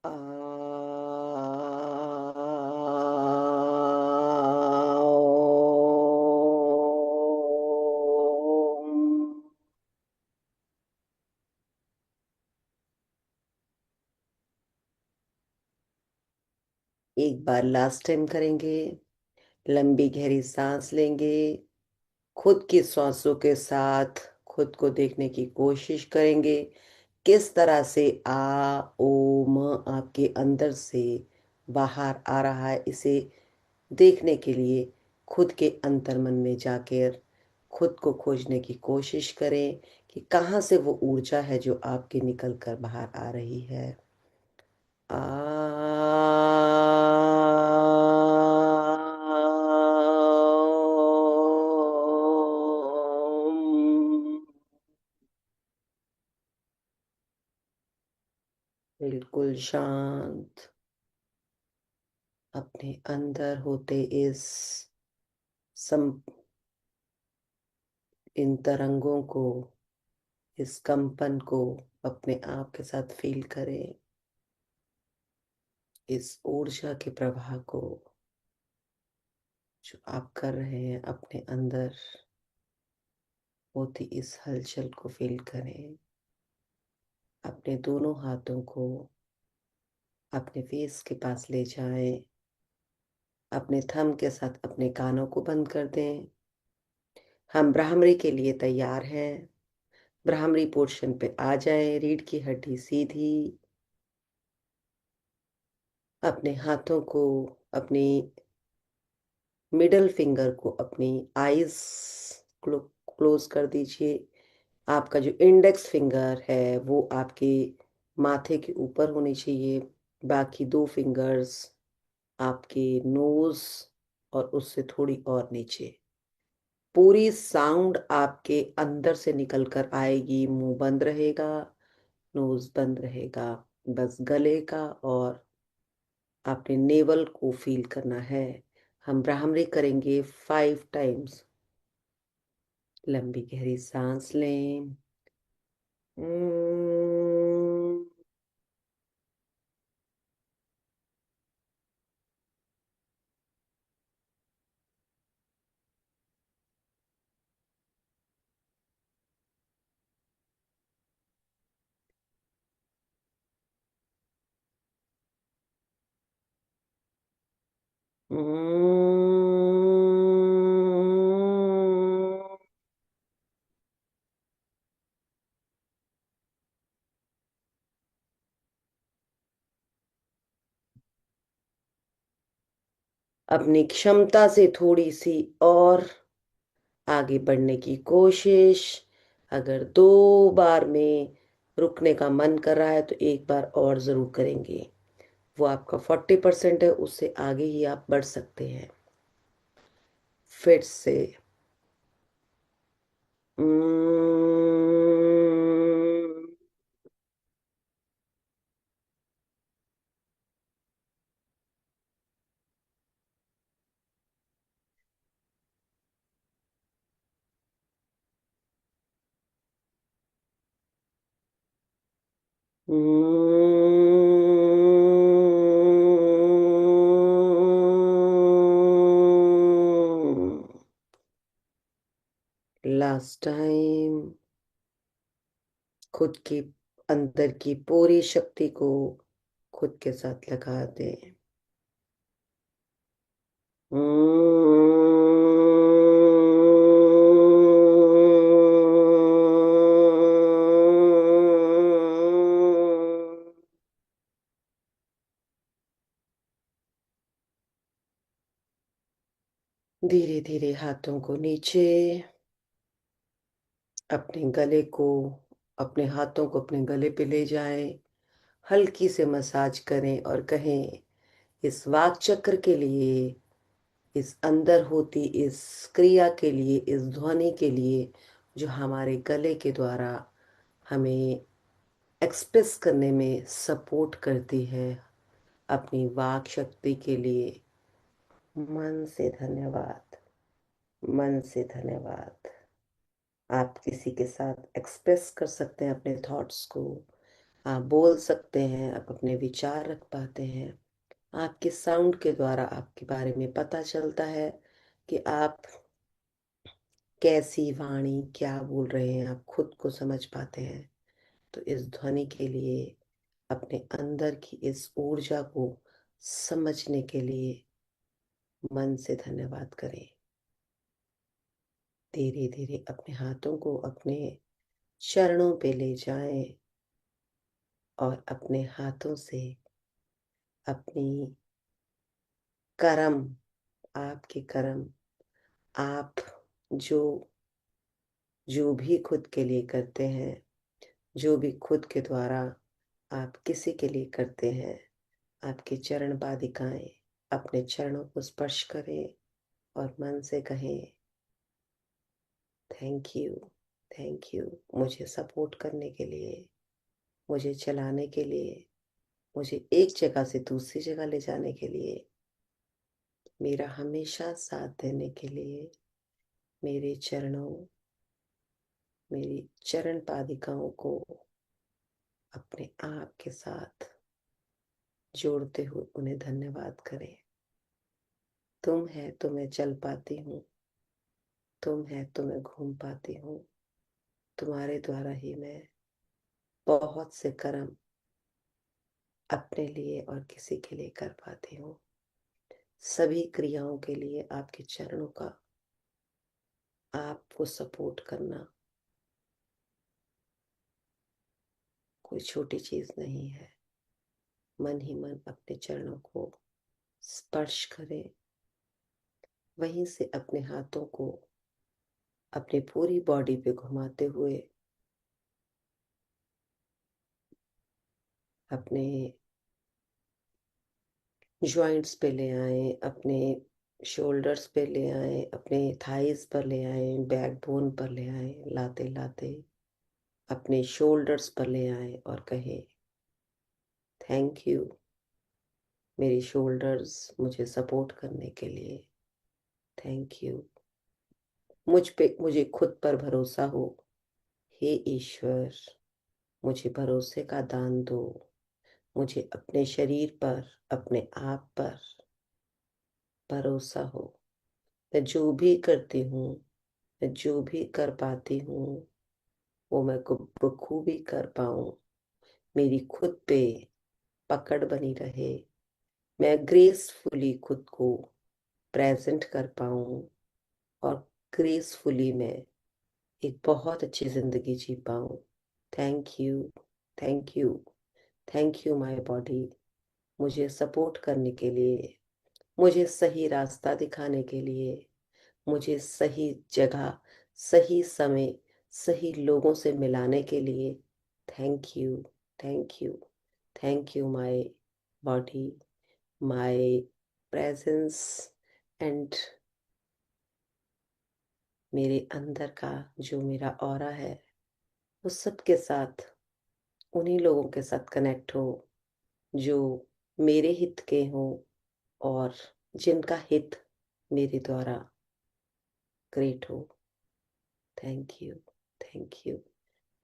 आ, एक बार last time करेंगे। लंबी गहरी सांस लेंगे। खुद की सांसों के साथ खुद को देखने की कोशिश करेंगे। किस तरह से आ ओ म आपके अंदर से बाहर आ रहा है, इसे देखने के लिए खुद के अंतर्मन में जाकर खुद को खोजने की कोशिश करें कि कहाँ से वो ऊर्जा है जो आपके निकल कर बाहर आ रही है। आ बिल्कुल शांत। अपने अंदर होते इस सम इन तरंगों को, इस कंपन को अपने आप के साथ फील करें। इस ऊर्जा के प्रवाह को जो आप कर रहे हैं अपने अंदर होती इस हलचल को फील करें। अपने दोनों हाथों को अपने फेस के पास ले जाएं। अपने थंब के साथ अपने कानों को बंद कर दें। हम ब्राह्मरी के लिए तैयार हैं। ब्राह्मरी पोर्शन पे आ जाएं। रीढ़ की हड्डी सीधी। अपने हाथों को, अपनी मिडल फिंगर को अपनी आईज क्लोज कर दीजिए। आपका जो इंडेक्स फिंगर है वो आपके माथे के ऊपर होनी चाहिए। बाकी दो फिंगर्स आपके नोज और उससे थोड़ी और नीचे। पूरी साउंड आपके अंदर से निकल कर आएगी। मुंह बंद रहेगा, नोज बंद रहेगा। बस गले का और आपने नेवल को फील करना है। हम ब्राह्मरी करेंगे 5 टाइम्स। लंबी गहरी सांस लें। अपनी क्षमता से थोड़ी सी और आगे बढ़ने की कोशिश। अगर 2 बार में रुकने का मन कर रहा है तो एक बार और जरूर करेंगे। वो आपका 40% है, उससे आगे ही आप बढ़ सकते हैं। फिर से लास्ट टाइम। खुद की अंदर की पूरी शक्ति को खुद के साथ लगा दें। धीरे धीरे हाथों को नीचे, अपने गले को, अपने हाथों को अपने गले पे ले जाएं। हल्की से मसाज करें और कहें इस वाक चक्र के लिए, इस अंदर होती इस क्रिया के लिए, इस ध्वनि के लिए जो हमारे गले के द्वारा हमें एक्सप्रेस करने में सपोर्ट करती है, अपनी वाक शक्ति के लिए मन से धन्यवाद। मन से धन्यवाद। आप किसी के साथ एक्सप्रेस कर सकते हैं अपने थॉट्स को। आप बोल सकते हैं, आप अपने विचार रख पाते हैं। आपके साउंड के द्वारा आपके बारे में पता चलता है कि आप कैसी वाणी क्या बोल रहे हैं, आप खुद को समझ पाते हैं। तो इस ध्वनि के लिए, अपने अंदर की इस ऊर्जा को समझने के लिए मन से धन्यवाद करें। धीरे धीरे अपने हाथों को अपने चरणों पे ले जाएं और अपने हाथों से अपनी कर्म, आपके कर्म, आप जो जो भी खुद के लिए करते हैं, जो भी खुद के द्वारा आप किसी के लिए करते हैं, आपके चरण पादिकाएं अपने चरणों को स्पर्श करें और मन से कहें, थैंक यू, थैंक यू, मुझे सपोर्ट करने के लिए, मुझे चलाने के लिए, मुझे एक जगह से दूसरी जगह ले जाने के लिए, मेरा हमेशा साथ देने के लिए, मेरे चरणों, मेरी चरण पादिकाओं को अपने आप के साथ जोड़ते हुए उन्हें धन्यवाद करें। तुम है तो मैं चल पाती हूँ, तुम है तो मैं घूम पाती हूँ, तुम्हारे द्वारा ही मैं बहुत से कर्म अपने लिए और किसी के लिए कर पाती हूँ। सभी क्रियाओं के लिए आपके चरणों का आपको सपोर्ट करना कोई छोटी चीज नहीं है। मन ही मन अपने चरणों को स्पर्श करें, वहीं से अपने हाथों को अपनी पूरी बॉडी पे घुमाते हुए अपने जॉइंट्स पे ले आए, अपने शोल्डर्स पे ले आए, अपने थाइस पर ले आए, बैकबोन पर ले आए, लाते लाते अपने शोल्डर्स पर ले आए और कहे, थैंक यू मेरी शोल्डर्स मुझे सपोर्ट करने के लिए, थैंक यू, मुझे खुद पर भरोसा हो, हे ईश्वर मुझे भरोसे का दान दो, मुझे अपने शरीर पर, अपने आप पर भरोसा हो। मैं जो भी करती हूँ, मैं जो भी कर पाती हूँ, वो मैं बखूबी कर पाऊँ। मेरी खुद पे पकड़ बनी रहे, मैं ग्रेसफुली खुद को प्रेजेंट कर पाऊँ और ग्रेसफुली मैं एक बहुत अच्छी जिंदगी जी पाऊँ। Thank you, thank you, thank you my body, मुझे सपोर्ट करने के लिए, मुझे सही रास्ता दिखाने के लिए, मुझे सही जगह, सही समय, सही लोगों से मिलाने के लिए। Thank you, thank you, thank you my body, my presence and मेरे अंदर का जो मेरा ऑरा है, वो सबके साथ, उन्हीं लोगों के साथ कनेक्ट हो जो मेरे हित के हों और जिनका हित मेरे द्वारा ग्रेट हो। Thank you, thank you.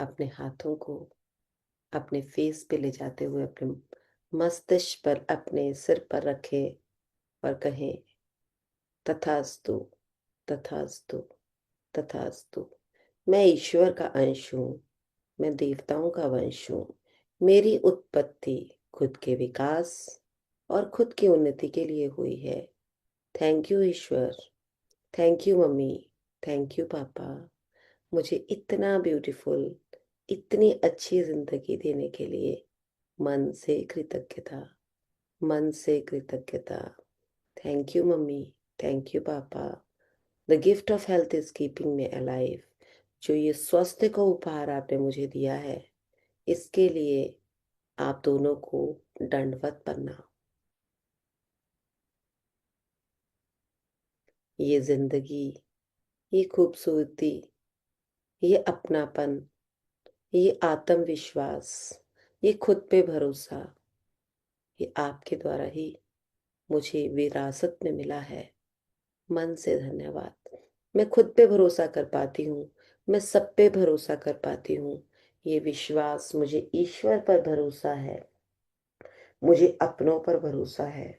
अपने हाथों को अपने फेस पे ले जाते हुए अपने मस्तिष्क पर, अपने सिर पर रखें और कहें, तथास्तु, तथास्तु, तथास्तु। मैं ईश्वर का अंश हूँ, मैं देवताओं का वंश हूँ। मेरी उत्पत्ति खुद के विकास और खुद की उन्नति के लिए हुई है। Thank you Ishwar, thank you mummy, thank you पापा, मुझे इतना ब्यूटीफुल, इतनी अच्छी जिंदगी देने के लिए। मन से कृतज्ञता, मन से कृतज्ञता। Thank you mummy, thank you papa, the gift of health is keeping me alive. जो ये स्वास्थ्य का उपहार आपने मुझे दिया है, इसके लिए आप दोनों को दंडवत प्रणाम। ये जिंदगी, ये खूबसूरती, ये अपनापन, ये आत्मविश्वास, ये खुद पे भरोसा, ये आपके द्वारा ही मुझे विरासत में मिला है। मन से धन्यवाद। मैं खुद पे भरोसा कर पाती हूँ, मैं सब पे भरोसा कर पाती हूँ। ये विश्वास, मुझे ईश्वर पर भरोसा है, मुझे अपनों पर भरोसा है,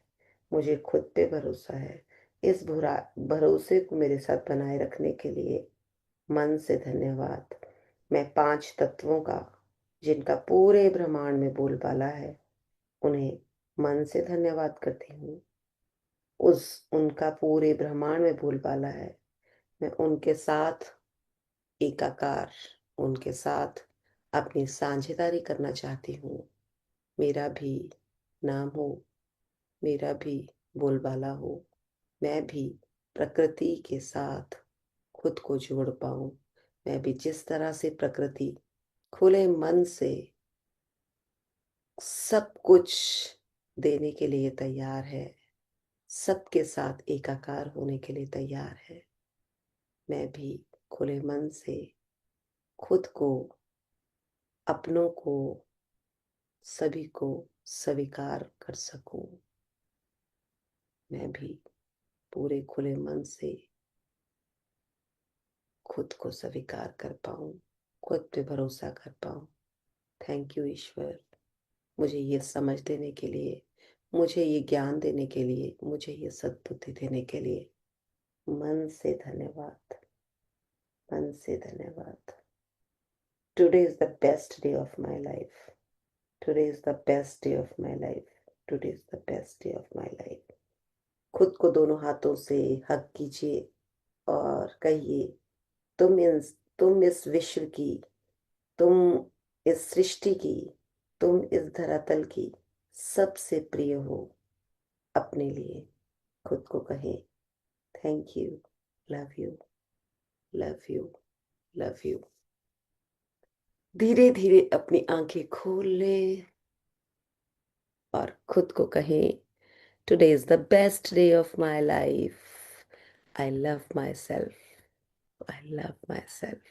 मुझे खुद पे भरोसा है। इस बुरा भरोसे को मेरे साथ बनाए रखने के लिए मन से धन्यवाद। मैं पांच तत्वों का, जिनका पूरे ब्रह्मांड में बोलबाला है, उन्हें मन से धन्यवाद करती हूँ। उस उनका पूरे ब्रह्मांड में बोलबाला है, मैं उनके साथ एकाकार, उनके साथ अपनी साझेदारी करना चाहती हूँ। मेरा भी नाम हो, मेरा भी बोलबाला हो, मैं भी प्रकृति के साथ खुद को जोड़ पाऊं। मैं भी जिस तरह से प्रकृति खुले मन से सब कुछ देने के लिए तैयार है, सबके साथ एकाकार होने के लिए तैयार है, मैं भी खुले मन से खुद को, अपनों को, सभी को स्वीकार कर सकूं। मैं भी पूरे खुले मन से खुद को स्वीकार कर पाऊं, खुद पे भरोसा कर पाऊं। थैंक यू ईश्वर, मुझे ये समझ देने के लिए, मुझे ये ज्ञान देने के लिए, मुझे ये सद्बुद्धि देने के लिए मन से धन्यवाद, मन से धन्यवाद। Today is the best day of my life, today is the best day of my life, today is the best day of my life. खुद को दोनों हाथों से हक कीजिए और कहिए, तुम इस विश्व की, तुम इस सृष्टि की, तुम इस धरातल की सबसे प्रिय हो। अपने लिए खुद को कहें, thank you, love you, love you, love you. धीरे धीरे अपनी आंखें खोल लें और खुद को कहें, today is the best day of my life, I love my self, I love my self.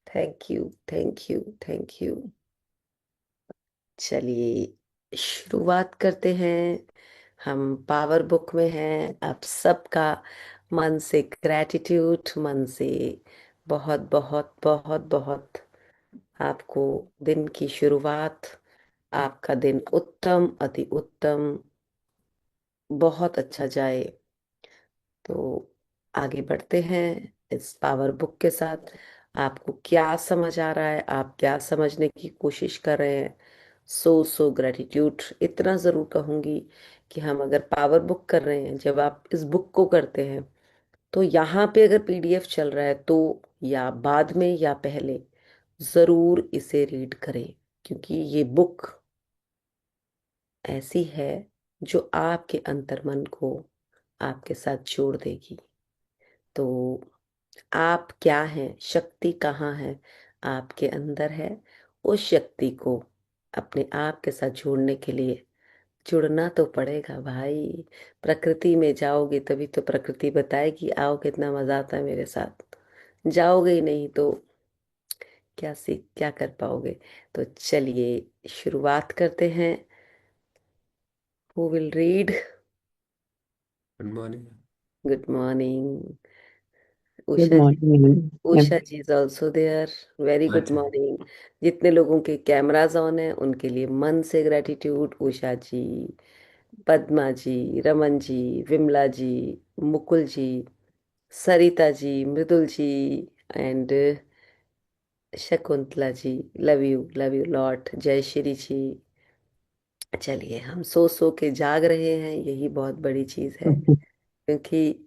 Thank you, thank you, thank you. चलिए शुरुआत करते हैं। हम पावर बुक में हैं। आप सबका मन से ग्रैटिट्यूड, मन से बहुत बहुत बहुत बहुत आपको दिन की शुरुआत, आपका दिन उत्तम, अति उत्तम, बहुत अच्छा जाए। तो आगे बढ़ते हैं इस पावर बुक के साथ। आपको क्या समझ आ रहा है, आप क्या समझने की कोशिश कर रहे हैं? सो ग्रेटिट्यूड। इतना जरूर कहूंगी कि हम अगर पावर बुक कर रहे हैं, जब आप इस बुक को करते हैं, तो यहाँ पे अगर पीडीएफ चल रहा है तो या बाद में या पहले जरूर इसे रीड करें, क्योंकि ये बुक ऐसी है जो आपके अंतर्मन को आपके साथ जोड़ देगी। तो आप क्या हैं, शक्ति कहाँ है, आपके अंदर है। उस शक्ति को अपने आप के साथ जोड़ने के लिए जुड़ना तो पड़ेगा भाई। प्रकृति में जाओगे तभी तो प्रकृति बताएगी, आओ कितना मजा आता है मेरे साथ। जाओगे ही नहीं तो क्या कर पाओगे? तो चलिए शुरुआत करते हैं। Who will read? Good morning. Good morning. Good Usha ji, morning ma'am. Usha ji is also there. Very good अच्छा। मॉर्निंग। जितने लोगों के कैमरास ऑन है उनके लिए मन से gratitude. Usha ji, Padma ji, Raman ji, Vimala ji, Mukul ji, Sarita ji, Mridul ji and Shakuntala ji, love you lot. जय श्री जी। चलिए हम सो के जाग रहे हैं, यही बहुत बड़ी चीज है, क्योंकि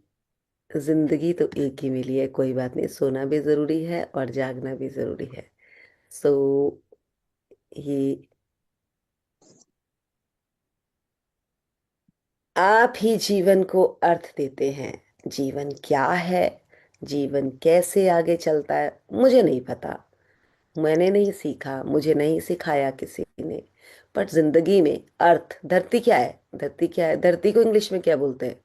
जिंदगी तो एक ही मिली है। कोई बात नहीं, सोना भी जरूरी है और जागना भी जरूरी है। सो ये आप ही जीवन को अर्थ देते हैं। जीवन क्या है, जीवन कैसे आगे चलता है, मुझे नहीं पता। मैंने नहीं सीखा, मुझे नहीं सिखाया किसी ने। पर जिंदगी में अर्थ, धरती क्या है, धरती क्या है, धरती को इंग्लिश में क्या बोलते हैं?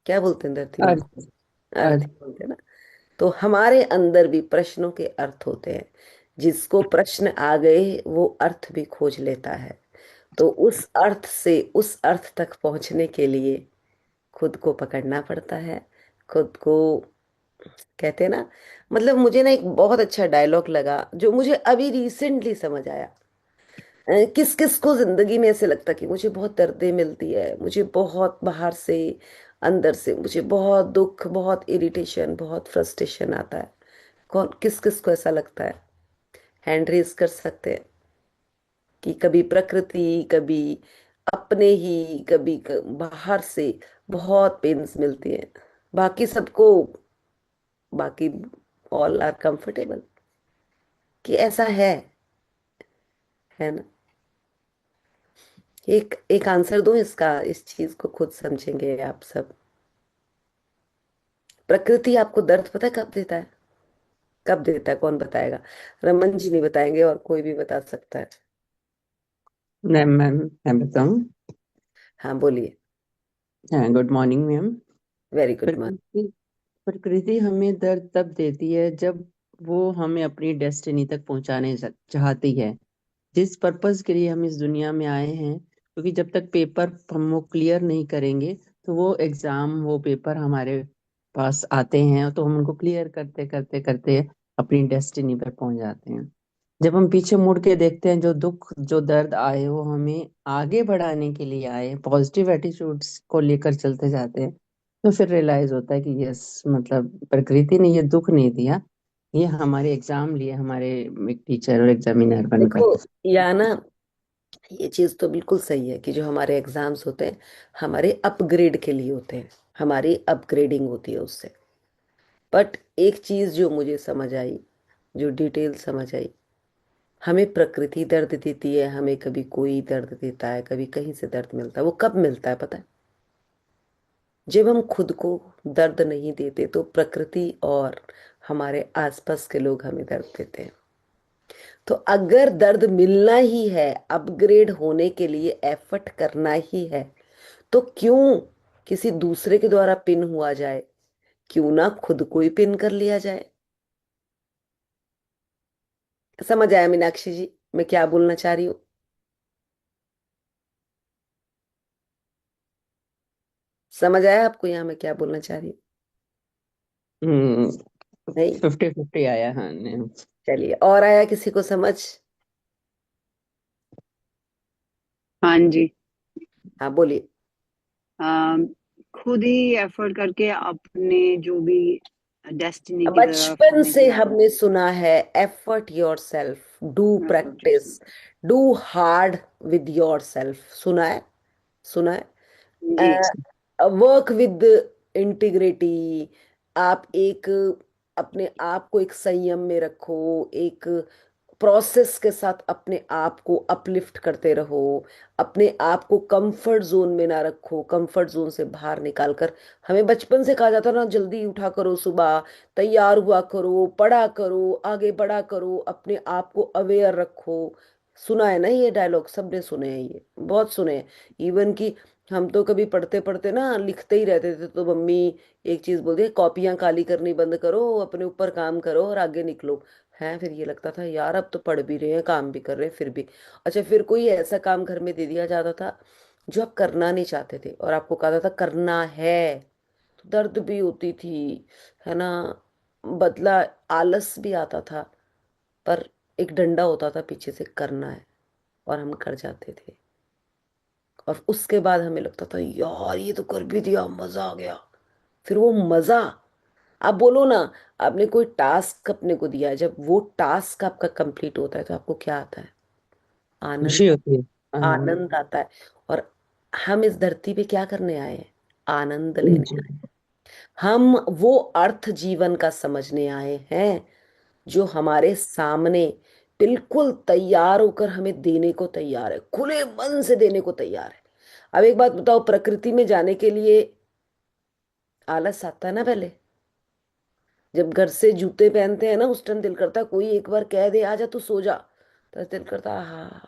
क्या बोलते हैं धरती को? अर्थ। अर्थ अर्थ। ही बोलते हैं ना। तो हमारे अंदर भी प्रश्नों के अर्थ होते हैं। जिसको प्रश्न आ गए वो अर्थ भी खोज लेता है। तो उस अर्थ से उस अर्थ तक पहुंचने के लिए खुद को पकड़ना पड़ता है, खुद को कहते हैं ना, मतलब मुझे ना एक बहुत अच्छा डायलॉग लगा जो मुझे अभी रिसेंटली समझ आया। किस किस को जिंदगी में ऐसे लगता कि मुझे बहुत दर्दें मिलती है, मुझे बहुत बाहर से, अंदर से मुझे बहुत दुख, बहुत इरिटेशन, बहुत फ्रस्ट्रेशन आता है। कौन किस किस को ऐसा लगता है? हैंड रेज कर सकते हैं कि कभी प्रकृति, कभी अपने ही, कभी बाहर से बहुत पेन्स मिलती हैं। बाकी सबको, बाकी ऑल आर कंफर्टेबल, कि ऐसा है ना? एक एक आंसर दूं इसका, इस चीज को खुद समझेंगे आप सब। प्रकृति आपको दर्द पता है कब देता है? कब देता है, कौन बताएगा? रमन जी नहीं बताएंगे, और कोई भी बता सकता है। मैम मैम मैं बताऊं? हाँ बोलिए। हाँ, good morning ma'am. Very good morning. प्रकृति प्रकृति हमें दर्द तब देती है जब वो हमें अपनी डेस्टिनी तक पहुंचाने चाहती है, जिस पर्पस के लिए हम इस दुनिया में आए हैं। क्योंकि जब तक पेपर हम वो क्लियर नहीं करेंगे, तो वो एग्जाम, वो पेपर हमारे पास आते हैं तो हम उनको क्लियर करते करते करते अपनी डेस्टिनी पर पहुंच जाते हैं। जब हम पीछे मुड़ के देखते हैं, जो दुख जो दर्द आए वो हमें आगे बढ़ाने के लिए आए, पॉजिटिव एटीट्यूड्स को लेकर चलते जाते हैं, तो फिर रियलाइज होता है कि यस, मतलब प्रकृति ने ये दुख नहीं दिया, ये हमारे एग्जाम लिए हमारे एक टीचर और एग्जामिनर देखो, बनकर। या ना, ये चीज तो बिल्कुल सही है कि जो हमारे एग्जाम्स होते हैं हमारे अपग्रेड के लिए होते हैं, हमारी अपग्रेडिंग होती है उससे। बट एक चीज जो मुझे समझ आई, जो डिटेल समझ आई, हमें प्रकृति दर्द देती है, हमें कभी कोई दर्द देता है, कभी कहीं से दर्द मिलता है। वो कब मिलता है पता है? जब हम खुद को दर्द नहीं देते तो प्रकृति और हमारे आसपास के लोग हमें दर्द देते हैं। तो अगर दर्द मिलना ही है, अपग्रेड होने के लिए एफर्ट करना ही है, तो क्यों किसी दूसरे के द्वारा पिन हुआ जाए? क्यों ना खुद को ही पिन कर लिया जाए? समझ आया मीनाक्षी जी मैं क्या बोलना चाह रही हूँ? समझ आया आपको यहाँ मैं क्या बोलना चाह रही हूँ? हम्म। नहीं? 50-50 आया, हाँ ने। चलिए, और आया किसी को समझ? हाँ जी। हाँ बोलिए। अम, खुद ही एफर्ट करके अपने जो भी डेस्टिनी की तरफ बचपन हमें से जाना हमने सुना है, एफर्ट योर सेल्फ, डू है, effort practice, yourself. Do hard with your self. सुना है? सुना जी। है। Work with integrity. आप एक, अपने आप को एक संयम में रखो, एक प्रोसेस के साथ अपने आप को अपलिफ्ट करते रहो। अपने आप को कंफर्ट जोन में ना रखो, कंफर्ट जोन से बाहर निकाल कर। हमें बचपन से कहा जाता ना, जल्दी उठा करो, सुबह तैयार हुआ करो, पढ़ा करो, आगे बढ़ा करो, अपने आप को अवेयर रखो। सुना है ना ये डायलॉग? सबने सुने हैं, ये बहुत सुने हैं। इवन कि हम तो कभी पढ़ते पढ़ते ना लिखते ही रहते थे, तो मम्मी एक चीज बोलती है, कॉपियां काली करनी बंद करो, अपने ऊपर काम करो और आगे निकलो। है, फिर ये लगता था यार अब तो पढ़ भी रहे हैं, काम भी कर रहे हैं, फिर भी। अच्छा, फिर कोई ऐसा काम घर में दे दिया जाता था जो आप करना नहीं चाहते थे और आपको कहा था करना है, तो दर्द भी होती थी, है ना? बदला, आलस भी आता था, पर एक डंडा होता था पीछे से, करना है, और हम कर जाते थे। और उसके बाद हमें लगता था यार ये तो कर भी दिया, मजा आ गया। फिर वो मजा, आप बोलो ना, आपने कोई टास्क अपने को दिया है, जब वो टास्क आपका कंप्लीट होता है तो आपको क्या आता है? आनंद। खुशी होती है। हाँ आनंद आता है। और हम इस धरती पे क्या करने आए हैं? आनंद लेने जी। आए। हम वो अर्थ जीवन का समझने आए हैं जो हमारे सामने बिल्कुल तैयार होकर हमें देने को तैयार है, खुले मन से देने को तैयार है। अब एक बात बताओ, प्रकृति में जाने के लिए आलस आता है ना पहले? जब घर से जूते पहनते हैं ना, उस टाइम दिल करता है कोई एक बार कह दे आजा तू सो जा, तो दिल करता है हाँ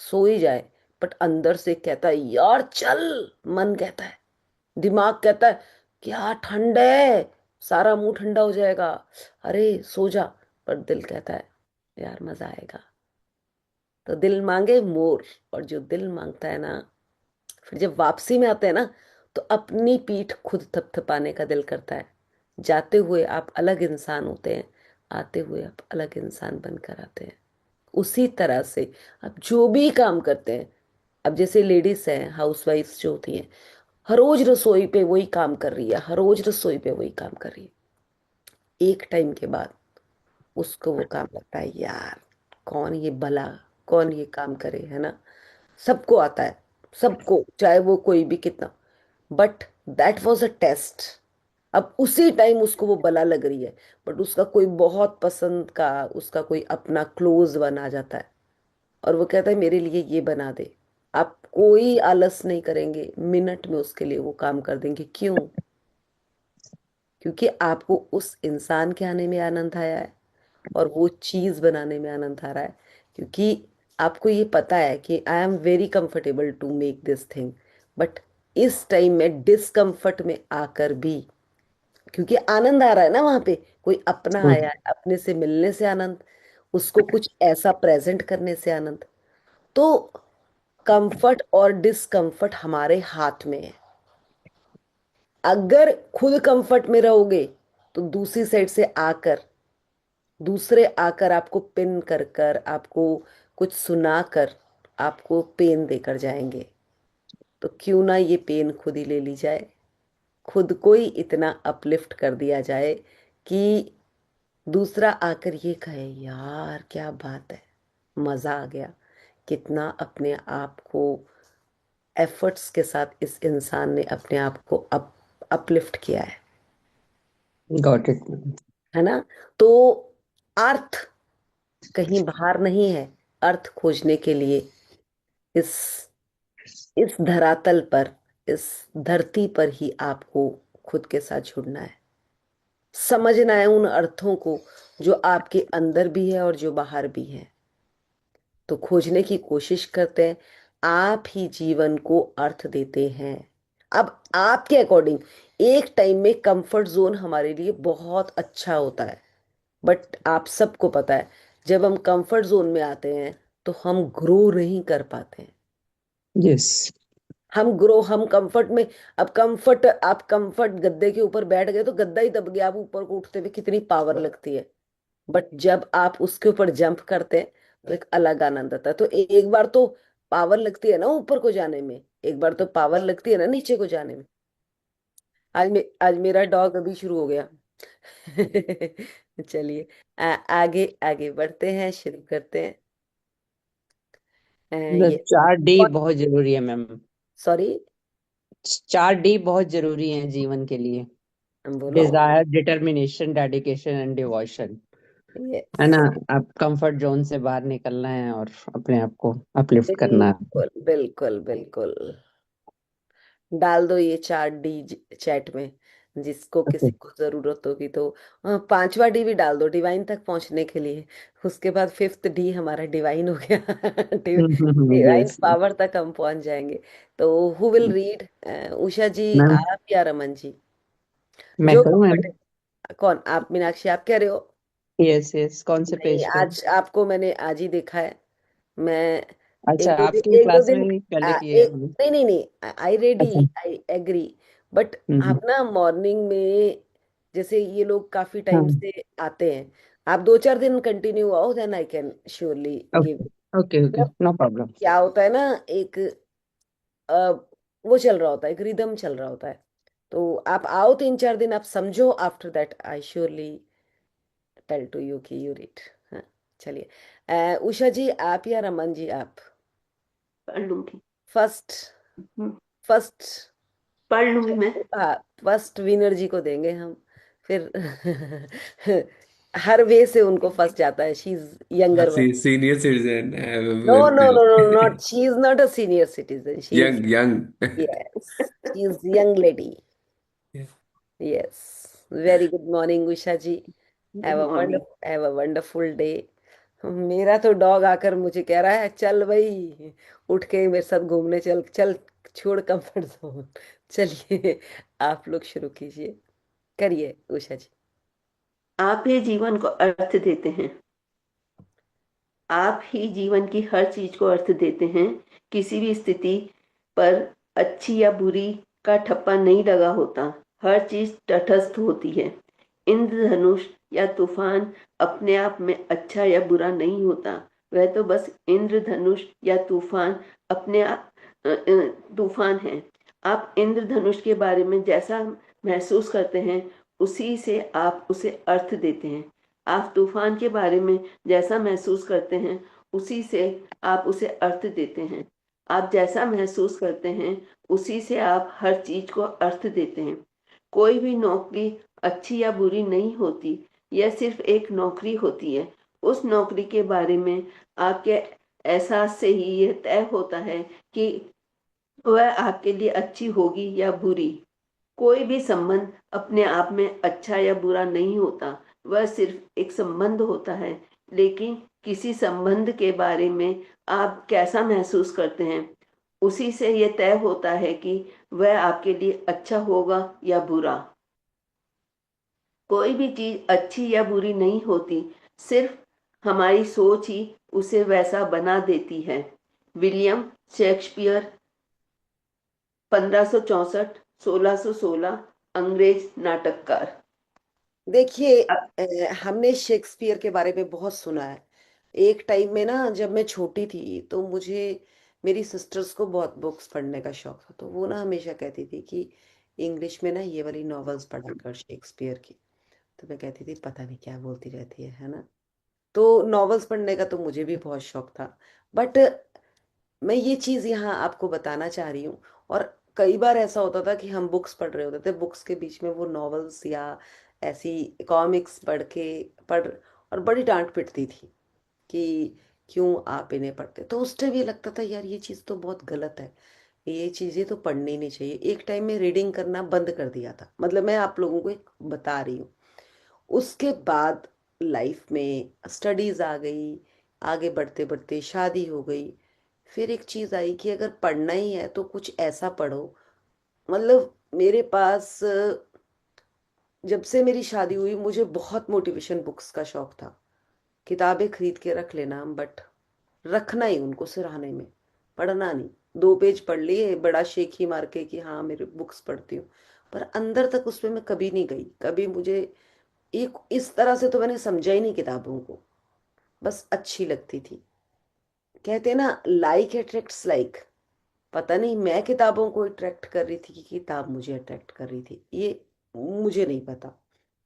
सो ही जाए। बट अंदर से कहता है यार चल, मन कहता है, दिमाग कहता है क्या ठंड है, सारा मुंह ठंडा हो जाएगा, अरे सो जा। पर दिल कहता है यार मजा आएगा। तो दिल मांगे मोर, और जो दिल मांगता है ना, फिर जब वापसी में आते हैं ना, तो अपनी पीठ खुद थपथपाने का दिल करता है। जाते हुए आप अलग इंसान होते हैं, आते हुए आप अलग इंसान बनकर आते हैं। उसी तरह से आप जो भी काम करते हैं, अब जैसे लेडीज हैं, हाउसवाइफ्स जो होती हैं, हर रोज रसोई पे वही काम कर रही है, हर रोज रसोई पे वही काम कर रही है, एक टाइम के बाद उसको वो काम लगता है, यार कौन ये भला, कौन ये काम करे, है ना। सबको आता है, सबको, चाहे वो कोई भी कितना, but that was a test. अब उसी टाइम उसको वो बला लग रही है, बट उसका कोई बहुत पसंद का, उसका कोई अपना क्लोज वन आ जाता है और वो कहता है मेरे लिए ये बना दे। आप कोई आलस नहीं करेंगे, मिनट में उसके लिए वो काम कर देंगे। क्यों? क्योंकि आपको उस इंसान के आने में आनंद आया है और वो चीज बनाने में आनंद आ रहा है। क्योंकि आपको ये पता है कि I am very comfortable to make this thing, but इस टाइम में डिस्कम्फर्ट में आकर भी, क्योंकि आनंद आ रहा है ना, वहां पे कोई अपना आया है, अपने से मिलने से आनंद, उसको कुछ ऐसा प्रेजेंट करने से आनंद। तो कंफर्ट और डिस्कम्फर्ट हमारे हाथ में है। अगर खुद कंफर्ट में रहोगे तो दूसरी साइड से आकर, दूसरे आकर आपको पिन कर कर, आपको कुछ सुनाकर, आपको पेन देकर जाएंगे। तो क्यों ना ये पेन खुद ही ले ली जाए, खुद को ही इतना अपलिफ्ट कर दिया जाए कि दूसरा आकर ये कहे यार क्या बात है, मजा आ गया, कितना अपने आप को एफर्ट्स के साथ इस इंसान ने अपने आप को अपलिफ्ट किया गॉट इट। है ना। तो अर्थ कहीं बाहर नहीं है, अर्थ खोजने के लिए इस इस धरातल पर, इस धरती पर ही आपको खुद के साथ जुड़ना है, समझना है उन अर्थों को जो आपके अंदर भी है और जो बाहर भी है। तो खोजने की कोशिश करते हैं, आप ही जीवन को अर्थ देते हैं। अब आपके अकॉर्डिंग एक टाइम में कंफर्ट जोन हमारे लिए बहुत अच्छा होता है, बट आप सबको पता है जब हम कंफर्ट जोन में आते हैं तो हम ग्रो नहीं कर पाते हैं। यस। हम कंफर्ट में, अब कंफर्ट, आप कंफर्ट गद्दे के ऊपर बैठ गए तो गद्दा ही दब गया, आप ऊपर को उठते हुए कितनी पावर लगती है। बट जब आप उसके ऊपर जंप करते हैं तो एक अलग आनंद आता है। तो एक बार तो पावर लगती है ना ऊपर को जाने में, एक बार तो पावर लगती है ना नीचे को जाने में। आज मेरा डॉग अभी शुरू हो गया। चलिए, आगे आगे बढ़ते हैं, शुरू करते हैं। मतलब ये 4D बहुत जरूरी है मैम। सॉरी, 4D बहुत जरूरी है जीवन के लिए। बोलो। Desire, determination, dedication and devotion. है ना। यस, आप कंफर्ट जोन से बाहर निकलना है और अपने आप को अपलिफ्ट करना है। बिल्कुल बिल्कुल बिल्कुल। डाल दो ये 4D चैट में, जिसको ओके। किसी को जरूरत होगी तो। पांचवा डी भी डाल दो डिवाइन तक पहुंचने के लिए। उसके बाद फिफ्थ डी हमारा डिवाइन हो गया। Divine yes. पावर तक हम पहुंच जाएंगे। तो who will read, Usha ji ma'am, आप या रमन जी? मैं जो करूँ मैम? कंफर्टेबल, कौन आप? मीनाक्षी आप कह रहे हो? यस यस, कौन से नहीं, पेज पे? आज आपको मैंने आज ही देखा है। मैं अच्छा, आपकी एक दो क्लास में दिन ही पहले किए हैं मैंने। नहीं नहीं नहीं, आई रेडी, अच्छा। आई एग्री, बट हम्म। आप ना मॉर्निंग में, जैसे ये लोग काफी टाइम हाँ। से आते हैं, आप 2-4 दिन कंटिन्यू आओ, then I can surely give. Okay okay okay, no problem. क्या होता है ना, एक अ, वो चल रहा होता है, एक रिदम चल रहा होता है। तो आप आओ 3-4 दिन, आप समझो, after that I surely tell to you कि यू रीड। हाँ, चलिए, उषा जी आप या रमन जी आप? पढ़ लूंगी। फर्स्ट, हम्म, फर्स्ट, पढ़ लूंगी मैं। हाँ, फर्स्ट विनर जी को देंगे हम फिर। हर वे से उनको फर्स्ट जाता है, she is younger one. Senior citizen, no no no no, will not, she is not a senior citizen, she is, young. Yes, she is young lady. Yes. Yes, very good morning Usha ji. Good morning. Have a wonderful day. मेरा तो dog आकर मुझे कह रहा है चल भाई, उठ के मेरे साथ घूमने चल चल, छोड़ कंफर्ट जोन। चलिए, आप लोग शुरू कीजिए, करिए उषा जी। आप ही जीवन को अर्थ देते हैं। आप ही जीवन की हर चीज को अर्थ देते हैं। किसी भी स्थिति पर अच्छी या बुरी का ठप्पा नहीं लगा होता। हर चीज तटस्थ होती है। इंद्रधनुष या तूफान अपने आप में अच्छा या बुरा नहीं होता। वह तो बस इंद्रधनुष या तूफान अपने आप तूफान है। आप इंद्रधनुष के बारे में जैसा महसूस करते हैं उसी से आप उसे अर्थ देते हैं। आप तूफान के बारे में जैसा महसूस करते हैं उसी से आप उसे अर्थ देते हैं। आप जैसा महसूस करते हैं उसी से आप हर चीज को अर्थ देते हैं। कोई भी नौकरी अच्छी या बुरी नहीं होती, यह सिर्फ एक नौकरी होती है। उस नौकरी के बारे में आपके एहसास से ही यह तय होता है कि वह आपके लिए अच्छी होगी या बुरी। कोई भी संबंध अपने आप में अच्छा या बुरा नहीं होता, वह सिर्फ एक संबंध होता है। लेकिन किसी संबंध के बारे में आप कैसा महसूस करते हैं उसी से यह तय होता है कि वह आपके लिए अच्छा होगा या बुरा। कोई भी चीज अच्छी या बुरी नहीं होती, सिर्फ हमारी सोच ही उसे वैसा बना देती है। विलियम शेक्सपियर 1564-1616 अंग्रेज नाटककार। देखिए, अब हमने शेक्सपियर के बारे में बहुत सुना है। एक टाइम में ना, जब मैं छोटी थी तो मुझे मेरी सिस्टर्स को बहुत बुक्स पढ़ने का शौक था, तो वो ना हमेशा कहती थी कि इंग्लिश में ना ये वाली नॉवेल्स पढ़ा कर शेक्सपियर की। तो मैं कहती थी पता नहीं क्या बोलती रहती है ना। तो नॉवेल्स पढ़ने का तो मुझे भी बहुत शौक था। बट मैं ये चीज़ यहाँ आपको बताना चाह रही हूँ। और कई बार ऐसा होता था कि हम बुक्स पढ़ रहे होते थे, बुक्स के बीच में वो नॉवेल्स या ऐसी कॉमिक्स पढ़ और बड़ी डांट पिटती थी कि क्यों आप इन्हें पढ़ते। तो उस टाइम ये लगता था यार ये चीज़ तो बहुत गलत है, ये चीज़ें तो पढ़नी नहीं चाहिए। एक टाइम में रीडिंग करना बंद कर दिया था, मतलब मैं आप लोगों को एक बता रही हूँ। उसके बाद लाइफ में स्टडीज आ गई, आगे बढ़ते बढ़ते शादी हो गई। फिर एक चीज आई कि अगर पढ़ना ही है तो कुछ ऐसा पढ़ो। मतलब मेरे पास जब से मेरी शादी हुई मुझे बहुत मोटिवेशन बुक्स का शौक था। किताबें खरीद के रख लेना, बट रखना ही उनको सिरहाने में, पढ़ना नहीं। 2 पेज पढ़ लिए, बड़ा शेख ही मार के कि हाँ मेरे बुक्स पढ़ती हूँ, पर अंदर तक उसमें मैं कभी नहीं गई। कभी मुझे एक इस तरह से तो मैंने समझा ही नहीं किताबों को, बस अच्छी लगती थी। कहते हैं ना, लाइक अट्रैक्ट्स लाइक। पता नहीं मैं किताबों को अट्रैक्ट कर रही थी कि किताब मुझे अट्रैक्ट कर रही थी, ये मुझे नहीं पता।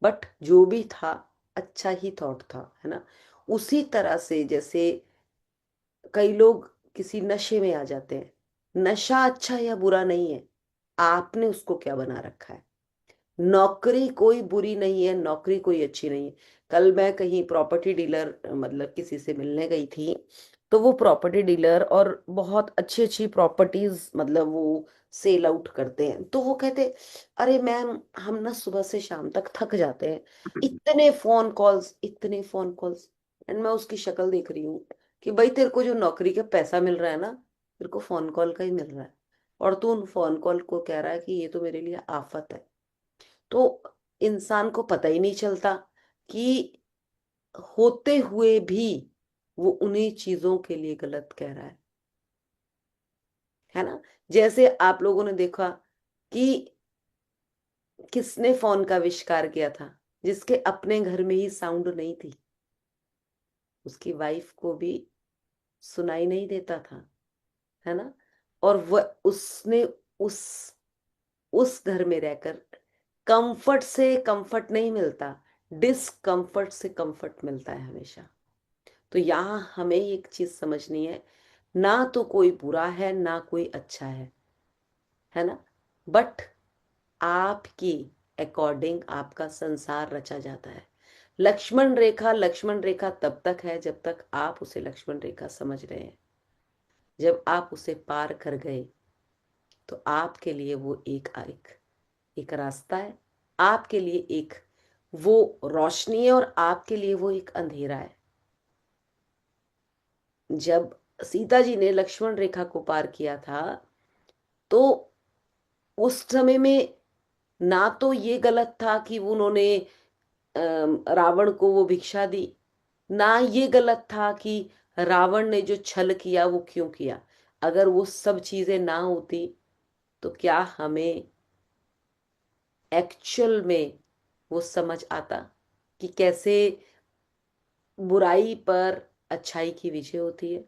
बट जो भी था अच्छा ही थॉट था, है ना। उसी तरह से जैसे कई लोग किसी नशे में आ जाते हैं, नशा अच्छा या बुरा नहीं है, आपने उसको क्या बना रखा है। नौकरी कोई बुरी नहीं है, नौकरी कोई अच्छी नहीं है। कल मैं कहीं प्रॉपर्टी डीलर, मतलब किसी से मिलने गई थी, तो वो प्रॉपर्टी डीलर और बहुत अच्छी अच्छी प्रॉपर्टीज मतलब वो सेल आउट करते हैं। तो वो कहते, अरे मैम हम ना सुबह से शाम तक थक जाते हैं, इतने फोन कॉल्स इतने फोन कॉल्स। एंड मैं उसकी शक्ल देख रही हूँ कि भाई तेरे को जो नौकरी का पैसा मिल रहा है ना, तेरे को फोन कॉल का ही मिल रहा है, और तू उन फोन कॉल को कह रहा है कि ये तो मेरे लिए आफत है। तो इंसान को पता ही नहीं चलता कि होते हुए भी वो उन्हीं चीजों के लिए गलत कह रहा है ना। जैसे आप लोगों ने देखा कि किसने फोन का आविष्कार किया था, जिसके अपने घर में ही साउंड नहीं थी, उसकी वाइफ को भी सुनाई नहीं देता था, है ना। और वह उसने उस उस घर में रहकर कंफर्ट से कंफर्ट नहीं मिलता, डिसकंफर्ट से कंफर्ट मिलता है हमेशा। तो यहाँ हमें एक चीज समझनी है, ना तो कोई बुरा है ना कोई अच्छा है ना। बट आपकी अकॉर्डिंग आपका संसार रचा जाता है। लक्ष्मण रेखा तब तक है जब तक आप उसे लक्ष्मण रेखा समझ रहे हैं। जब आप उसे पार कर गए तो आपके लिए वो एक एक रास्ता है, आपके लिए एक वो रोशनी है, और आपके लिए वो एक अंधेरा है। जब सीता जी ने लक्ष्मण रेखा को पार किया था, तो उस समय में ना तो ये गलत था कि उन्होंने रावण को वो भिक्षा दी, ना ये गलत था कि रावण ने जो छल किया वो क्यों किया। अगर वो सब चीजें ना होती तो क्या हमें एक्चुअल में वो समझ आता कि कैसे बुराई पर अच्छाई की विजय होती है।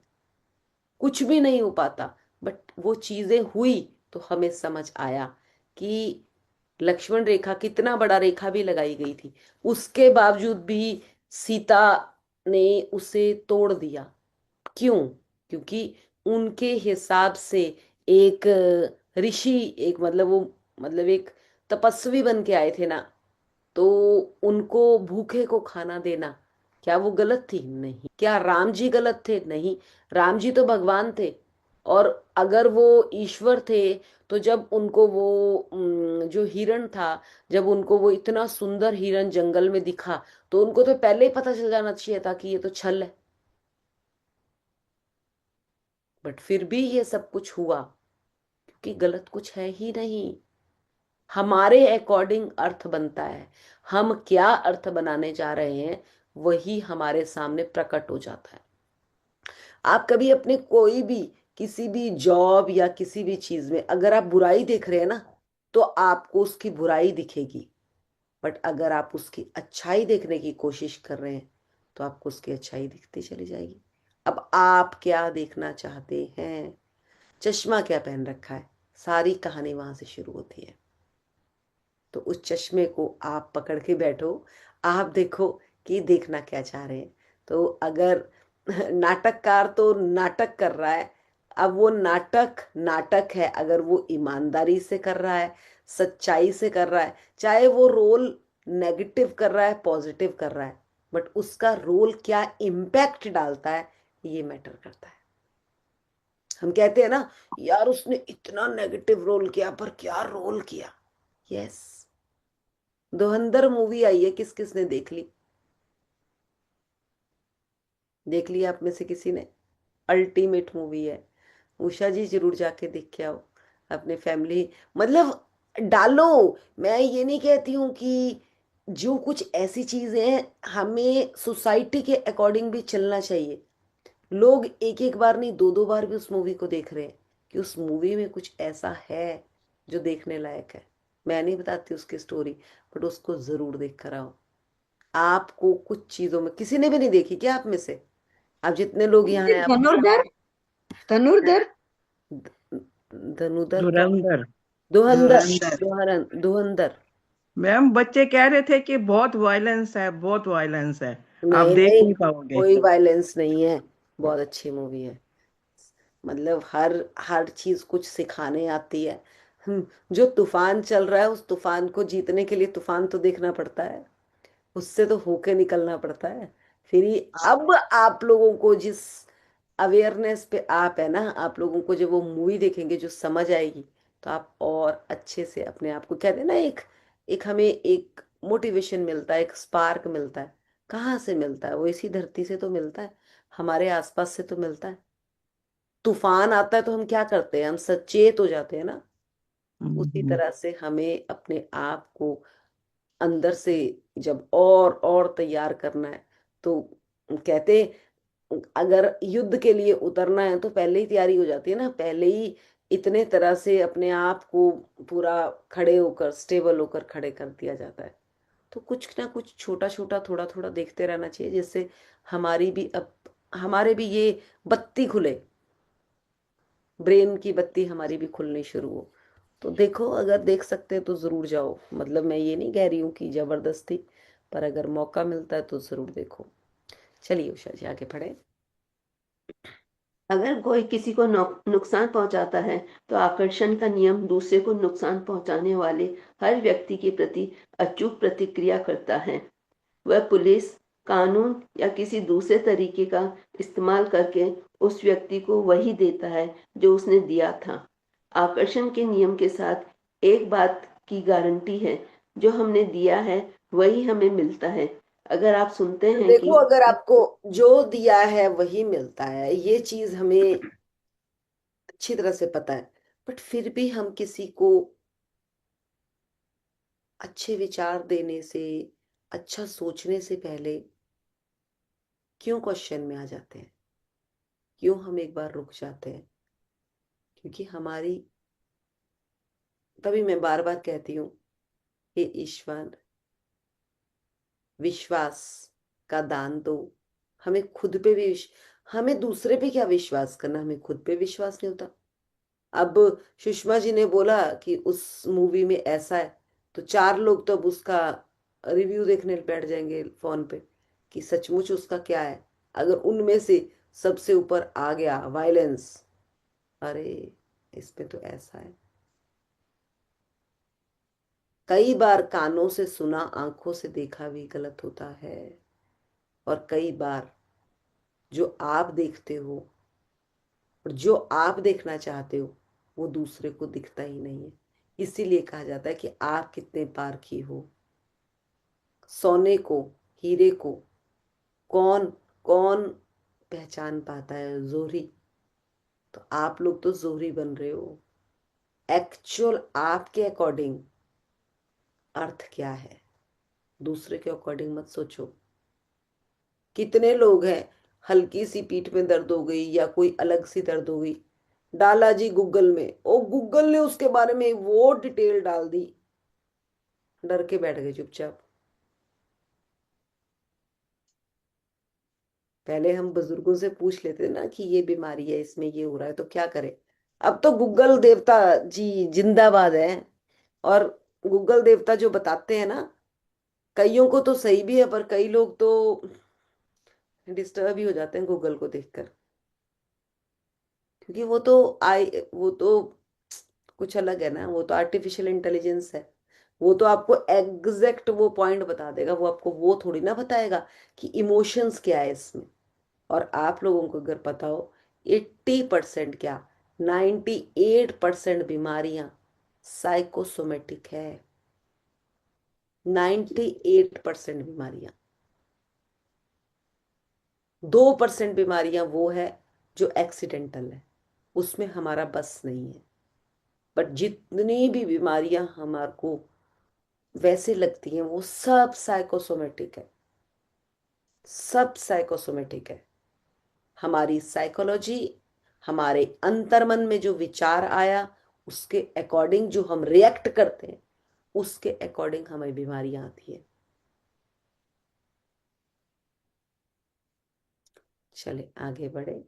कुछ भी नहीं हो पाता, बट वो चीजें हुई तो हमें समझ आया कि लक्ष्मण रेखा, कितना बड़ा रेखा भी लगाई गई थी, उसके बावजूद भी सीता ने उसे तोड़ दिया। क्यों? क्योंकि उनके हिसाब से एक ऋषि, एक मतलब वो, मतलब एक तपस्वी बन के आए थे ना, तो उनको भूखे को खाना देना, क्या वो गलत थी? नहीं। क्या राम जी गलत थे? नहीं। राम जी तो भगवान थे, और अगर वो ईश्वर थे तो जब उनको वो जो हिरण था, जब उनको वो इतना सुंदर हिरण जंगल में दिखा, तो उनको तो पहले ही पता चल जाना चाहिए था कि ये तो छल है। बट फिर भी ये सब कुछ हुआ क्योंकि गलत कुछ है ही नहीं। हमारे अकॉर्डिंग अर्थ बनता है, हम क्या अर्थ बनाने जा रहे हैं वही हमारे सामने प्रकट हो जाता है। आप कभी अपने कोई भी, किसी भी जॉब या किसी भी चीज में अगर आप बुराई देख रहे हैं ना, तो आपको उसकी बुराई दिखेगी। बट अगर आप उसकी अच्छाई देखने की कोशिश कर रहे हैं तो आपको उसकी अच्छाई दिखती चली जाएगी। अब आप क्या देखना चाहते हैं? चश्मा क्या पहन रखा है, सारी कहानी वहां से शुरू होती है। तो उस चश्मे को आप पकड़ के बैठो, आप देखो कि देखना क्या चाह रहे हैं। तो अगर नाटककार तो नाटक कर रहा है, अब वो नाटक नाटक है अगर वो ईमानदारी से कर रहा है, सच्चाई से कर रहा है, चाहे वो रोल नेगेटिव कर रहा है पॉजिटिव कर रहा है, बट उसका रोल क्या इम्पैक्ट डालता है ये मैटर करता है। हम कहते हैं ना, यार उसने इतना नेगेटिव रोल किया, पर क्या रोल किया। यस। धुरंधर मूवी आई है, किस किस ने देख ली? देख लिया आप में से किसी ने? अल्टीमेट मूवी है। उषा जी जरूर जाके देख के आओ अपने फैमिली, मतलब डालो। मैं ये नहीं कहती हूँ कि जो कुछ ऐसी चीजें हैं हमें सोसाइटी के अकॉर्डिंग भी चलना चाहिए। लोग एक एक बार नहीं, दो दो बार भी उस मूवी को देख रहे हैं कि उस मूवी में कुछ ऐसा है जो देखने लायक है। मैं नहीं बताती उसकी स्टोरी, बट उसको जरूर देख कर आओ। आपको कुछ चीजों में, किसी ने भी नहीं देखी क्या आप में से? आप जितने लोग यहाँ हैं आप, धनुर्धर, धनुर्धर। धनुधर कौन? धुरंधर। धुरंधर। धुरंधर। धुरंधर। मैम बच्चे कह रहे थे कि बहुत वायलेंस है, बहुत वायलेंस है। आप नहीं देख नहीं, नहीं पाओगे। कोई वायलेंस नहीं है, बहुत अच्छी मूवी है। मतलब हर हर चीज कुछ सिखाने आती है। जो तूफान चल रहा है उस तूफान को जीतने के लिए तूफान तो देखना पड़ता है, उससे तो होके निकलना पड़ता है। फिर ही अब आप लोगों को जिस अवेयरनेस पे आप है ना, आप लोगों को जब वो मूवी देखेंगे जो समझ आएगी, तो आप और अच्छे से अपने आप को, कहते हैं ना, एक एक हमें एक मोटिवेशन मिलता है, एक स्पार्क मिलता है। कहाँ से मिलता है? वो इसी धरती से तो मिलता है, हमारे आसपास से तो मिलता है। तूफान आता है तो हम क्या करते हैं? हम सचेत हो जाते हैं ना। उसी हम्म। तरह से हमें अपने आप को अंदर से जब और तैयार करना है, तो कहते अगर युद्ध के लिए उतरना है तो पहले ही तैयारी हो जाती है ना, पहले ही इतने तरह से अपने आप को पूरा खड़े होकर, स्टेबल होकर खड़े कर दिया जाता है। तो कुछ ना कुछ छोटा छोटा थोड़ा थोड़ा देखते रहना चाहिए, जिससे हमारी भी अब, हमारे भी ये बत्ती खुले, ब्रेन की बत्ती हमारी भी खुलनी शुरू हो। तो देखो, अगर देख सकते हैं तो जरूर जाओ। मतलब मैं ये नहीं कह रही हूँ कि जबरदस्ती, पर अगर मौका मिलता है तो जरूर देखो। चलिए उषा जी आगे बढ़े। अगर कोई किसी को नुकसान पहुंचाता है तो आकर्षण का नियम दूसरे को नुकसान पहुंचाने वाले हर व्यक्ति के प्रति अचूक प्रतिक्रिया करता है। वह पुलिस, कानून या किसी दूसरे तरीके का इस्तेमाल करके उस व्यक्ति को वही देता है जो उसने दिया था। आकर्षण के नियम के साथ एक बात की गारंटी है, जो हमने दिया है वही हमें मिलता है। अगर आप सुनते हैं देखो, कि अगर आपको जो दिया है वही मिलता है, ये चीज हमें अच्छी तरह से पता है, बट फिर भी हम किसी को अच्छे विचार देने से, अच्छा सोचने से पहले क्यों क्वेश्चन में आ जाते हैं? क्यों हम एक बार रुक जाते हैं? क्योंकि हमारी, तभी मैं बार बार कहती हूँ, हे ईश्वर, विश्वास का दान दो। हमें खुद पे भी हमें दूसरे पे क्या विश्वास करना, हमें खुद पे विश्वास नहीं होता। अब सुषमा जी ने बोला कि उस मूवी में ऐसा है, तो 4 लोग तो अब उसका रिव्यू देखने बैठ जाएंगे फोन पे कि सचमुच उसका क्या है। अगर उनमें से सबसे ऊपर आ गया वायलेंस, अरे इसमें तो ऐसा है। कई बार कानों से सुना, आंखों से देखा भी गलत होता है, और कई बार जो आप देखते हो और जो आप देखना चाहते हो वो दूसरे को दिखता ही नहीं है। इसीलिए कहा जाता है कि आप कितने पारखी हो। सोने को, हीरे को कौन कौन पहचान पाता है? जोहरी। तो आप लोग तो जोहरी बन रहे हो। एक्चुअल आपके अकॉर्डिंग अर्थ क्या है, दूसरे के अकॉर्डिंग मत सोचो। कितने लोग हैं, हल्की सी पीठ में दर्द हो गई या कोई अलग सी दर्द हो गई, डाला जी गूगल में, ओ गूगल ने उसके बारे में वो डिटेल डाल दी, डर के बैठ गए चुपचाप। पहले हम बुजुर्गों से पूछ लेते थे ना कि ये बीमारी है, इसमें ये हो रहा है, तो क्या करें। अब तो गूगल देवता जी जिंदाबाद है। और गूगल देवता जो बताते हैं ना, कईयों को तो सही भी है, पर कई लोग तो डिस्टर्ब ही हो जाते हैं गूगल को देखकर। क्योंकि वो तो कुछ अलग है ना, वो तो आर्टिफिशियल इंटेलिजेंस है। वो तो आपको एग्जैक्ट वो पॉइंट बता देगा, वो आपको वो थोड़ी ना बताएगा कि इमोशंस क्या है इसमें। और आप लोगों को अगर पता हो, 80% क्या, 98% बीमारियां साइकोसोमेटिक है। 98% बीमारियां। 2% बीमारियां वो है जो एक्सीडेंटल है, उसमें हमारा बस नहीं है। बट जितनी भी बीमारियां हमारे को वैसे लगती हैं वो सब साइकोसोमेटिक है। सब साइकोसोमेटिक है। हमारी साइकोलॉजी, हमारे अंतर्मन में जो विचार आया उसके अकॉर्डिंग जो हम रिएक्ट करते हैं, उसके अकॉर्डिंग हमें बीमारियां आती है। चले आगे बढ़े।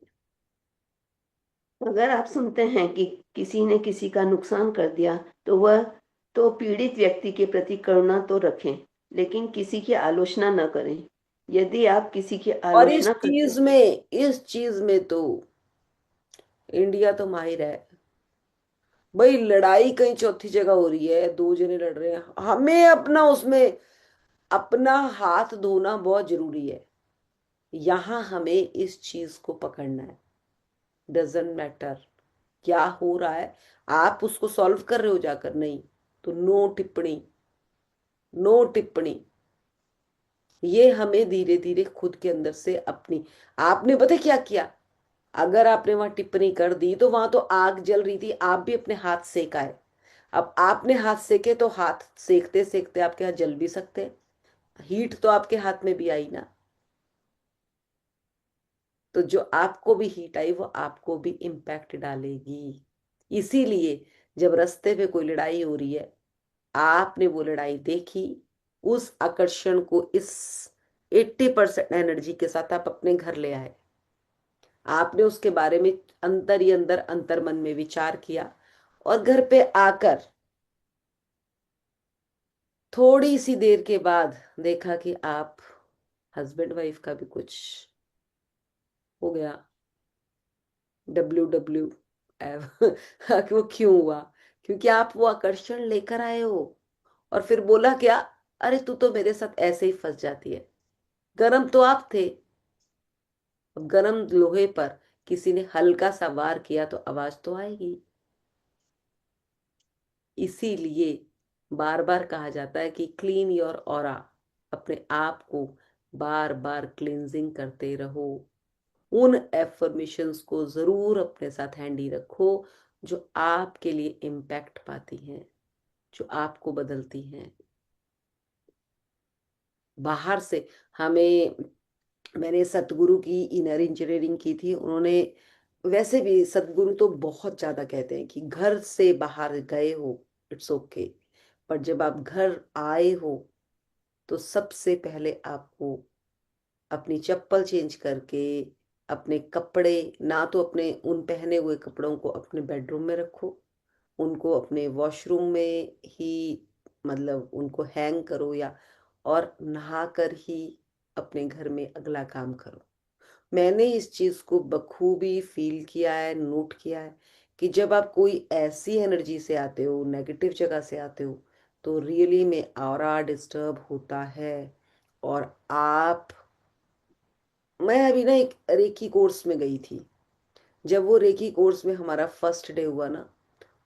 अगर आप सुनते हैं कि किसी ने किसी का नुकसान कर दिया, तो पीड़ित व्यक्ति के प्रति करुणा तो रखें, लेकिन किसी की आलोचना न करें। यदि आप किसी की और इस आलोचना करते चीज में इस चीज में तो इंडिया तो माहिर है भाई। लड़ाई कहीं चौथी जगह हो रही है, दो जने लड़ रहे हैं, हमें अपना उसमें अपना हाथ धोना बहुत जरूरी है। यहां हमें इस चीज को पकड़ना है। डजेंट मैटर क्या हो रहा है, आप उसको सॉल्व कर रहे हो जाकर, नहीं तो नो टिप्पणी, नो टिप्पणी। ये हमें धीरे धीरे खुद के अंदर से अपनी, आपने पता क्या किया, अगर आपने वहां टिप्पणी कर दी तो वहां तो आग जल रही थी, आप भी अपने हाथ सेका है। अब आपने हाथ सेके तो हाथ सेकते सेकते आपके हाथ जल भी सकते हैं, हीट तो आपके हाथ में भी आई ना। तो जो आपको भी हीट आई वो आपको भी इम्पैक्ट डालेगी। इसीलिए जब रास्ते पे कोई लड़ाई हो रही है, आपने वो लड़ाई देखी, उस आकर्षण को इस 80% एनर्जी के साथ आप अपने घर ले आए। आपने उसके बारे में अंतर ही अंदर अंतर मन में विचार किया, और घर पे आकर थोड़ी सी देर के बाद देखा कि आप हस्बैंड वाइफ का भी कुछ हो गया, वो क्यों हुआ? क्योंकि आप वो आकर्षण लेकर आए हो। और फिर बोला क्या, अरे तू तो मेरे साथ ऐसे ही फंस जाती है। गरम तो आप थे। अब गरम लोहे पर किसी ने हल्का सा वार किया तो आवाज तो आएगी। इसीलिए बार बार कहा जाता है कि क्लीन योर ऑरा। अपने आप को बार बार क्लींजिंग करते रहो। उन एफर्मेशंस को जरूर अपने साथ हैंडी रखो जो आपके लिए इम्पैक्ट पाती हैं, जो आपको बदलती हैं बाहर से। हमें, मैंने सतगुरु की इनर इंजीनियरिंग की थी, उन्होंने, वैसे भी सतगुरु तो बहुत ज्यादा कहते हैं कि घर से बाहर गए हो, इट्स ओके, पर जब आप घर आए हो तो सबसे पहले आपको अपनी चप्पल चेंज करके अपने कपड़े, ना तो अपने उन पहने हुए कपड़ों को अपने बेडरूम में रखो, उनको अपने वॉशरूम में ही, मतलब उनको हैंग करो, या और नहा कर ही अपने घर में अगला काम करो। मैंने इस चीज को बखूबी फील किया है, नोट किया है कि जब आप कोई ऐसी एनर्जी से आते हो, नेगेटिव जगह से आते हो, तो रियली में ऑरा डिस्टर्ब होता है। और आप, मैं अभी ना एक रेकी कोर्स में गई थी। जब वो रेकी कोर्स में हमारा फर्स्ट डे हुआ ना,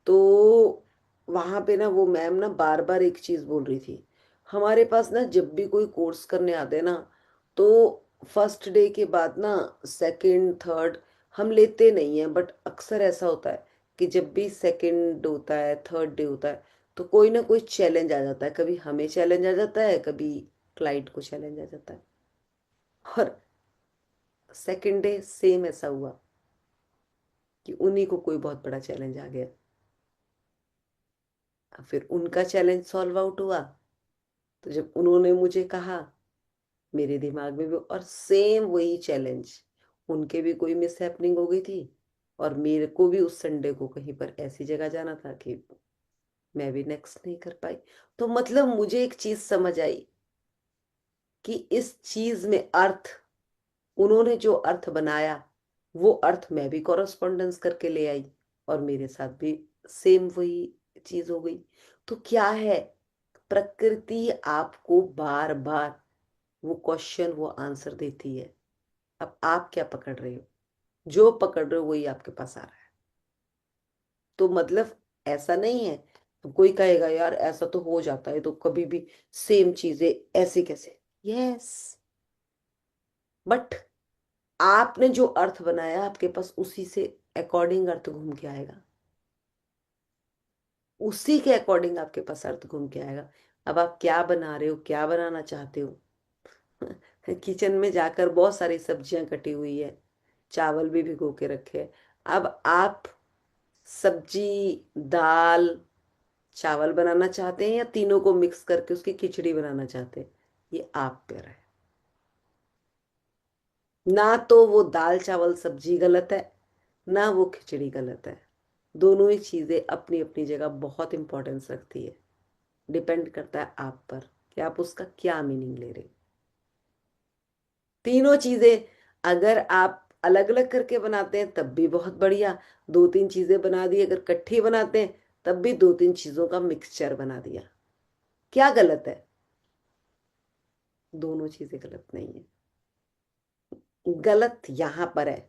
तो वहां पे ना वो मैम ना बार बार एक चीज बोल रही थी। हमारे पास ना जब भी कोई कोर्स करने आते हैं ना, तो फर्स्ट डे के बाद ना सेकंड थर्ड हम लेते नहीं हैं, बट अक्सर ऐसा होता है कि जब भी सेकंड होता है, थर्ड डे होता है, तो कोई ना कोई चैलेंज आ जाता है। कभी हमें चैलेंज आ जाता है, कभी क्लाइंट को चैलेंज आ जाता है। और सेकंड डे सेम ऐसा हुआ कि उन्हीं को कोई बहुत बड़ा चैलेंज आ गया। फिर उनका चैलेंज सॉल्व आउट हुआ, तो जब उन्होंने मुझे कहा, मेरे दिमाग में भी और सेम वही चैलेंज, उनके भी कोई मिस हैपनिंग हो गई थी, और मेरे को भी उस संडे को कहीं पर ऐसी जगह जाना था कि मैं भी नेक्स्ट नहीं कर पाई। तो मतलब मुझे एक चीज समझ आई कि इस चीज में अर्थ, उन्होंने जो अर्थ बनाया, वो अर्थ मैं भी कॉरस्पॉन्डेंस करके ले आई, और मेरे साथ भी सेम वही चीज हो गई। तो क्या है, प्रकृति आपको बार बार वो क्वेश्चन, वो आंसर देती है। अब आप क्या पकड़ रहे हो? जो पकड़ रहे हो वही आपके पास आ रहा है। तो मतलब ऐसा नहीं है, तो कोई कहेगा यार ऐसा तो हो जाता है, तो कभी भी सेम चीजें ऐसे कैसे? यस, बट आपने जो अर्थ बनाया, आपके पास उसी से अकॉर्डिंग अर्थ घूम के आएगा, उसी के अकॉर्डिंग आपके पास अर्थ घूम के आएगा। अब आप क्या बना रहे हो, क्या बनाना चाहते हो? किचन में जाकर बहुत सारी सब्जियां कटी हुई है, चावल भी भिगो के रखे हैं। अब आप सब्जी, दाल, चावल बनाना चाहते हैं, या तीनों को मिक्स करके उसकी खिचड़ी बनाना चाहते हैं? ये आप पर है। ना तो वो दाल चावल सब्जी गलत है, ना वो खिचड़ी गलत है। दोनों ही चीजें अपनी अपनी जगह बहुत इंपॉर्टेंस रखती है। डिपेंड करता है आप पर कि आप उसका क्या मीनिंग ले रहे हो। तीनों चीजें अगर आप अलग अलग करके बनाते हैं तब भी बहुत बढ़िया, दो तीन चीजें बना दी, अगर इकट्ठी बनाते हैं तब भी दो तीन चीजों का मिक्सचर बना दिया। क्या गलत है? दोनों चीजें गलत नहीं है। गलत यहां पर है,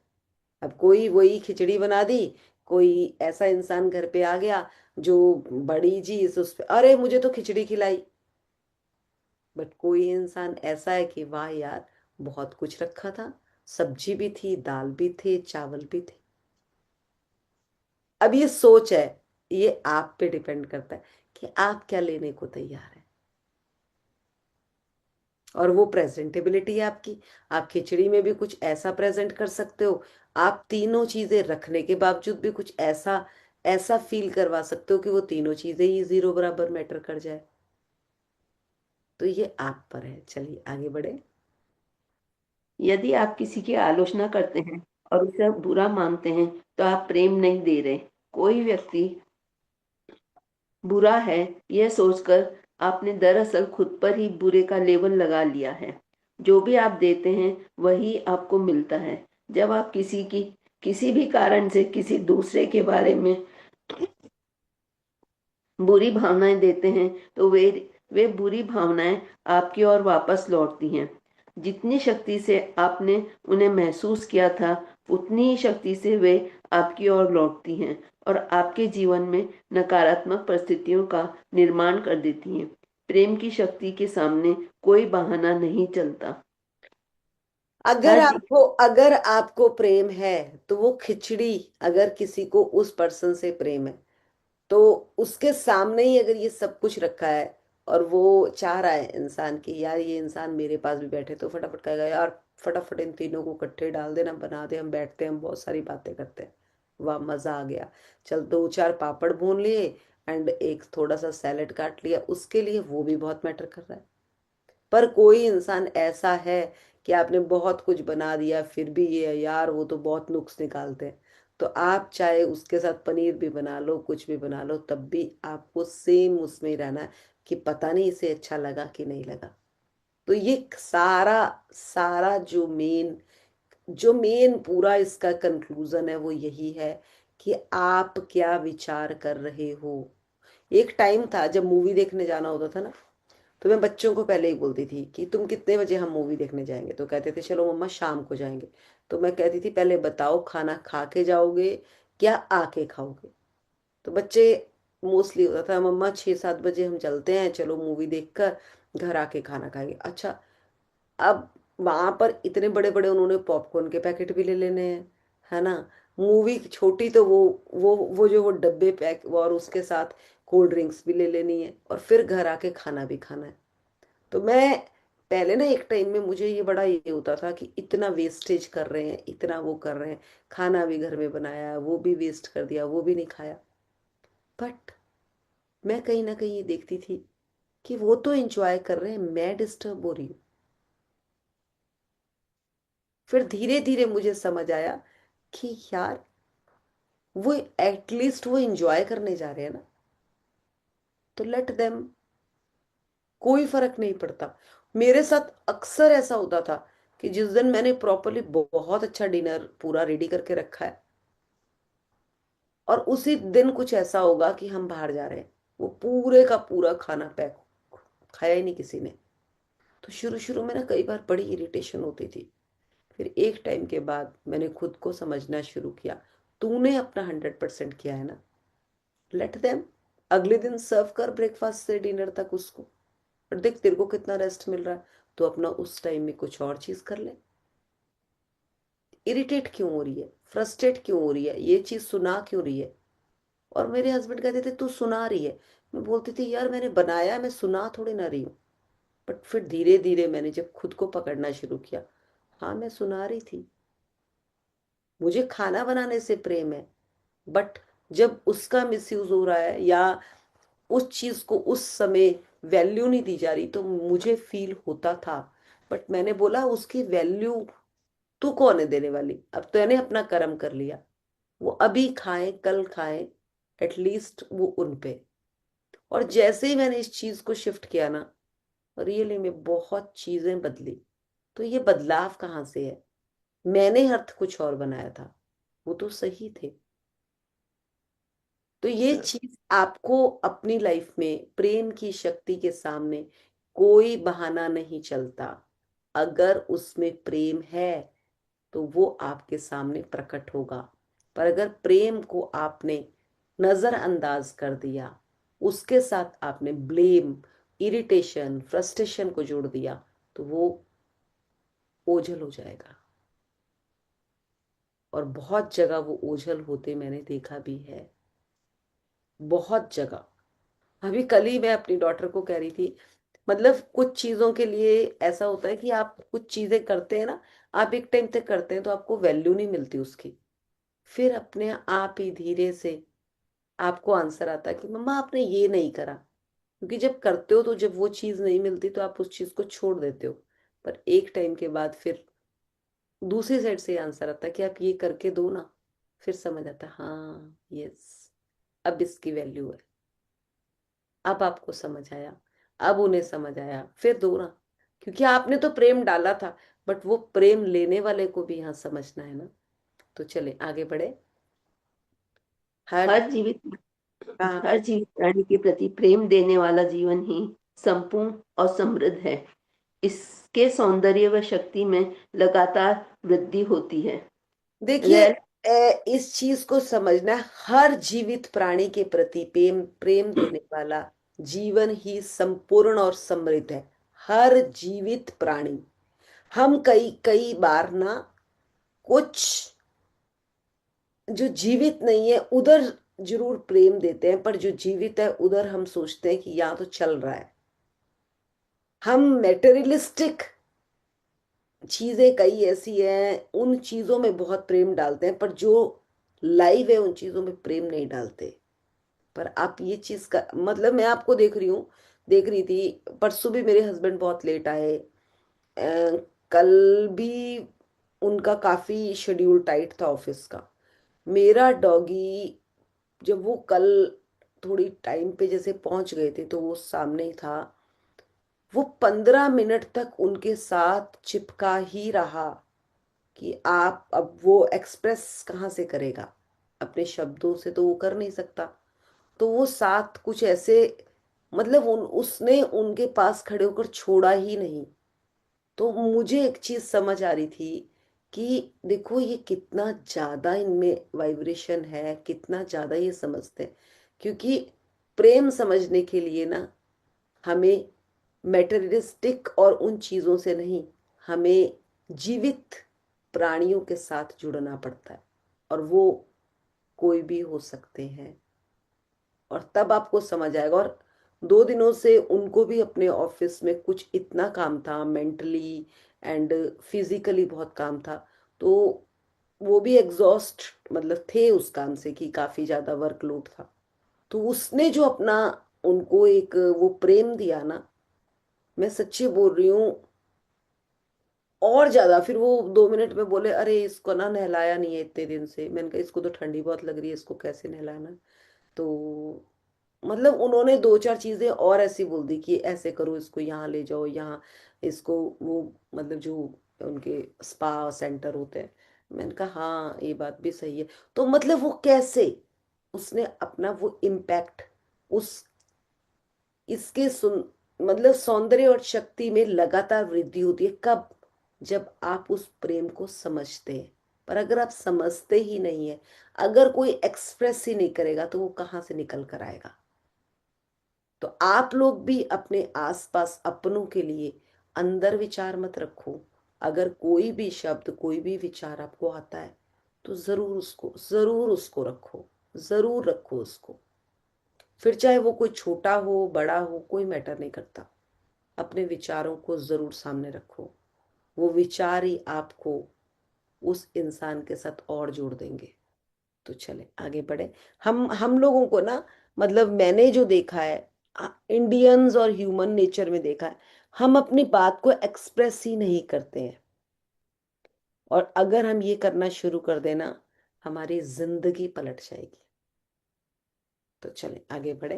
अब कोई वही खिचड़ी बना दी, कोई ऐसा इंसान घर पे आ गया जो बड़ी चीज उस पे, अरे मुझे तो खिचड़ी खिलाई। बट कोई इंसान ऐसा है कि वाह यार, बहुत कुछ रखा था, सब्जी भी थी, दाल भी थे, चावल भी थे। अब ये सोच है, ये आप पे डिपेंड करता है कि आप क्या लेने को तैयार है। और वो प्रेजेंटेबिलिटी है आपकी। आप खिचड़ी में भी कुछ ऐसा प्रेजेंट कर सकते हो, आप तीनों चीजें रखने के बावजूद भी कुछ ऐसा ऐसा फील करवा सकते हो कि वो तीनों चीजें ही जीरो बराबर मैटर कर जाए। तो ये आप पर है। चलिए आगे बढ़े। यदि आप किसी की आलोचना करते हैं और उसे बुरा मानते हैं तो आप प्रेम नहीं दे रहे। कोई व्यक्ति बुरा है यह सोचकर आपने दरअसल खुद पर ही बुरे का लेबल लगा लिया है। जो भी आप देते हैं वही आपको मिलता है। जब आप किसी भी कारण से किसी दूसरे के बारे में बुरी भावनाएं देते हैं तो वे बुरी भावनाएं आपकी ओर वापस लौटती हैं। जितनी शक्ति से आपने उन्हें महसूस किया था उतनी ही शक्ति से वे आपकी ओर लौटती हैं और आपके जीवन में नकारात्मक परिस्थितियों का निर्माण कर देती हैं। प्रेम की शक्ति के सामने कोई बहाना नहीं चलता। अगर हर जी आपको अगर आपको प्रेम है, तो वो खिचड़ी, अगर किसी को उस पर्सन से प्रेम है, तो उसके सामने ही अगर ये सब कुछ रखा है, और वो चाह रहा है इंसान कि यार ये इंसान मेरे पास भी बैठे, तो फटाफट कहेगा यार फटाफट इन तीनों को इकट्ठे डाल देना, बना दे, हम बैठते हैं, हम बहुत सारी बातें करते हैं। वाह मजा आ गया। चल दो चार पापड़ भून लिए एंड एक थोड़ा सा सैलेड काट लिया, उसके लिए वो भी बहुत मैटर कर रहा है। पर कोई इंसान ऐसा है कि आपने बहुत कुछ बना दिया फिर भी ये यार वो तो बहुत नुक्स निकालते हैं, तो आप चाहे उसके साथ पनीर भी बना लो कुछ भी बना लो तब भी आपको सेम उसमें ही रहना है कि पता नहीं इसे अच्छा लगा कि नहीं लगा। तो ये सारा सारा जो मेन पूरा इसका कंक्लूजन है वो यही है कि आप क्या विचार कर रहे हो। एक टाइम था जब मूवी देखने जाना होता था ना, तो मैं बच्चों को पहले ही बोलती थी कि तुम कितने बजे हम मूवी देखने जाएंगे, तो कहते थे चलो मम्मा शाम को जाएंगे। तो मैं कहती थी पहले बताओ खाना खा के जाओगे क्या आके खाओगे। तो बच्चे मोस्टली होता था मम्मा 6-7 बजे हम चलते हैं, चलो मूवी देखकर घर आके खाना खाएंगे। अच्छा, अब वहां पर इतने बड़े बड़े उन्होंने पॉपकॉर्न के पैकेट भी ले लेने हैं, है ना। मूवी छोटी तो वो जो वो डब्बे पैक और उसके साथ कोल्ड ड्रिंक्स भी ले लेनी है और फिर घर आके खाना भी खाना है। तो मैं पहले ना एक टाइम में मुझे ये बड़ा ये होता था कि इतना वेस्टेज कर रहे हैं, इतना वो कर रहे हैं, खाना भी घर में बनाया वो भी वेस्ट कर दिया वो भी नहीं खाया। बट मैं कहीं ना कहीं ये देखती थी कि वो तो एंजॉय कर रहे हैं, मैं डिस्टर्ब हो रही हूँ। फिर धीरे धीरे मुझे समझ आया कि यार वो एटलीस्ट वो एंजॉय करने जा रहे हैं ना, तो लेट देम, कोई फर्क नहीं पड़ता। मेरे साथ अक्सर ऐसा होता था कि जिस दिन मैंने प्रॉपरली बहुत अच्छा डिनर पूरा रेडी करके रखा है और उसी दिन कुछ ऐसा होगा कि हम बाहर जा रहे हैं, वो पूरे का पूरा खाना पैक, खाया ही नहीं किसी ने। तो शुरू शुरू में ना कई बार बड़ी इरिटेशन होती थी। फिर एक टाइम के बाद मैंने खुद को समझना शुरू किया, तूने अपना 100% किया है ना, लेट देम, अगले दिन सर्व कर ब्रेकफास्ट से डिनर तक उसको, और देख तेरे को कितना रेस्ट मिल रहा है, तो अपना उस टाइम में कुछ और चीज कर ले। इरिटेट क्यों हो रही है, फ्रस्ट्रेट क्यों हो रही है, ये चीज सुना क्यों रही है। और मेरे हस्बैंड कहते थे तू सुना रही है। मैं बोलती थी यार मैंने बनाया है, मैं सुना थोड़ी ना रही हूँ। बट फिर धीरे धीरे मैंने जब खुद को पकड़ना शुरू किया, हाँ मैं सुना रही थी, मुझे खाना बनाने से प्रेम है। बट जब उसका मिसयूज हो रहा है या उस चीज को उस समय वैल्यू नहीं दी जा रही तो मुझे फील होता था। बट मैंने बोला उसकी वैल्यू तू कौन है देने वाली, अब तो मैंने अपना कर्म कर लिया, वो अभी खाएं कल खाएं, एटलीस्ट वो उन पे। और जैसे ही मैंने इस चीज को शिफ्ट किया ना, रियली में बहुत चीजें बदली। तो ये बदलाव कहाँ से है, मैंने अर्थ कुछ और बनाया था, वो तो सही थे। तो ये चीज आपको अपनी लाइफ में प्रेम की शक्ति के सामने कोई बहाना नहीं चलता। अगर उसमें प्रेम है तो वो आपके सामने प्रकट होगा। पर अगर प्रेम को आपने नजरअंदाज कर दिया, उसके साथ आपने ब्लेम, इरिटेशन, फ्रस्ट्रेशन को जोड़ दिया, तो वो ओझल हो जाएगा। और बहुत जगह वो ओझल होते मैंने देखा भी है, बहुत जगह। अभी कल ही मैं अपनी डॉटर को कह रही थी, मतलब कुछ चीजों के लिए ऐसा होता है कि आप कुछ चीजें करते हैं ना, आप एक टाइम तक करते हैं तो आपको वैल्यू नहीं मिलती उसकी, फिर अपने आप ही धीरे से आपको आंसर आता है कि मम्मा आपने ये नहीं करा। क्योंकि जब करते हो तो जब वो चीज नहीं मिलती तो आप उस चीज को छोड़ देते हो, पर एक टाइम के बाद फिर दूसरी साइड से आंसर आता है कि आप ये करके दो ना, फिर समझ आता है हाँ यस, अब इसकी वैल्यू है। अब आपको समझ आया, अब उन्हें समझ आया, फिर दो ना, क्योंकि आपने तो प्रेम डाला था, बट वो प्रेम लेने वाले को भी यहाँ समझना है ना। तो चले आगे बढ़े। हर हर जीवित हाँ, हर जीवित प्राणी के प्रति प्रेम देने वाला जीवन ही संपूर्ण और समृद्ध है। इसके सौंदर्य व शक्ति में लगातार वृद्धि होती है। देखिए रैल इस चीज को समझना है, हर जीवित प्राणी के प्रति प्रेम प्रेम देने वाला जीवन ही संपूर्ण और समृद्ध है। हर जीवित प्राणी, हम कई कई बार ना कुछ जो जीवित नहीं है उधर जरूर प्रेम देते हैं, पर जो जीवित है उधर हम सोचते हैं कि यहाँ तो चल रहा है। हम मेटेरियलिस्टिक चीजें कई ऐसी हैं उन चीजों में बहुत प्रेम डालते हैं, पर जो लाइव है उन चीजों में प्रेम नहीं डालते। पर आप ये चीज का मतलब मैं आपको देख रही हूँ, देख रही थी, परसों भी मेरे हस्बैंड बहुत लेट आए, कल भी उनका काफी शेड्यूल टाइट था ऑफिस का। मेरा डॉगी जब वो कल थोड़ी टाइम पे जैसे पहुंच गए थे तो वो सामने ही था, वो 15 मिनट तक उनके साथ चिपका ही रहा। कि आप अब वो एक्सप्रेस कहाँ से करेगा, अपने शब्दों से तो वो कर नहीं सकता, तो वो साथ कुछ ऐसे, मतलब उसने उनके पास खड़े होकर छोड़ा ही नहीं। तो मुझे एक चीज समझ आ रही थी कि देखो ये कितना ज्यादा इनमें वाइब्रेशन है, कितना ज्यादा ये समझते हैं। क्योंकि प्रेम समझने के लिए ना हमें मेटेरियलिस्टिक और उन चीजों से नहीं, हमें जीवित प्राणियों के साथ जुड़ना पड़ता है, और वो कोई भी हो सकते हैं। और तब आपको समझ आएगा। और 2 दिनों से उनको भी अपने ऑफिस में कुछ इतना काम था, मेंटली एंड फिजिकली बहुत काम था, तो वो भी एग्जॉस्ट मतलब थे उस काम से, कि काफी ज्यादा वर्कलोड था। तो उसने जो अपना उनको एक वो प्रेम दिया ना, मैं सच्ची बोल रही हूँ, और ज्यादा। फिर वो 2 मिनट में बोले, अरे इसको ना नहलाया नहीं है इतने दिन से। मैंने कहा इसको तो ठंडी बहुत लग रही है, इसको कैसे नहलाना। तो मतलब उन्होंने 2-4 चीजें और ऐसी बोल दी कि ऐसे करो, इसको यहाँ ले जाओ, यहाँ इसको वो, मतलब जो उनके स्पा सेंटर होते हैं। मैंने कहा हाँ ये बात भी सही है। तो मतलब वो कैसे उसने अपना वो इम्पैक्ट उस इसके सुन मतलब सौंदर्य और शक्ति में लगातार वृद्धि होती है कब, जब आप उस प्रेम को समझते हैं। पर अगर आप समझते ही नहीं है, अगर कोई एक्सप्रेस ही नहीं करेगा, तो वो कहाँ से निकल कर आएगा। तो आप लोग भी अपने आसपास अपनों के लिए अंदर विचार मत रखो। अगर कोई भी शब्द, कोई भी विचार आपको आता है, तो जरूर उसको रखो, जरूर रखो उसको। फिर चाहे वो कोई छोटा हो बड़ा हो, कोई मैटर नहीं करता। अपने विचारों को जरूर सामने रखो। वो विचार ही आपको उस इंसान के साथ और जोड़ देंगे। तो चले आगे बढ़े। हम लोगों को ना, मतलब मैंने जो देखा है, इंडियंस और ह्यूमन नेचर में देखा है, हम अपनी बात को एक्सप्रेस ही नहीं करते हैं। और अगर हम ये करना शुरू कर देना, हमारी जिंदगी पलट जाएगी। तो चले आगे बढ़े।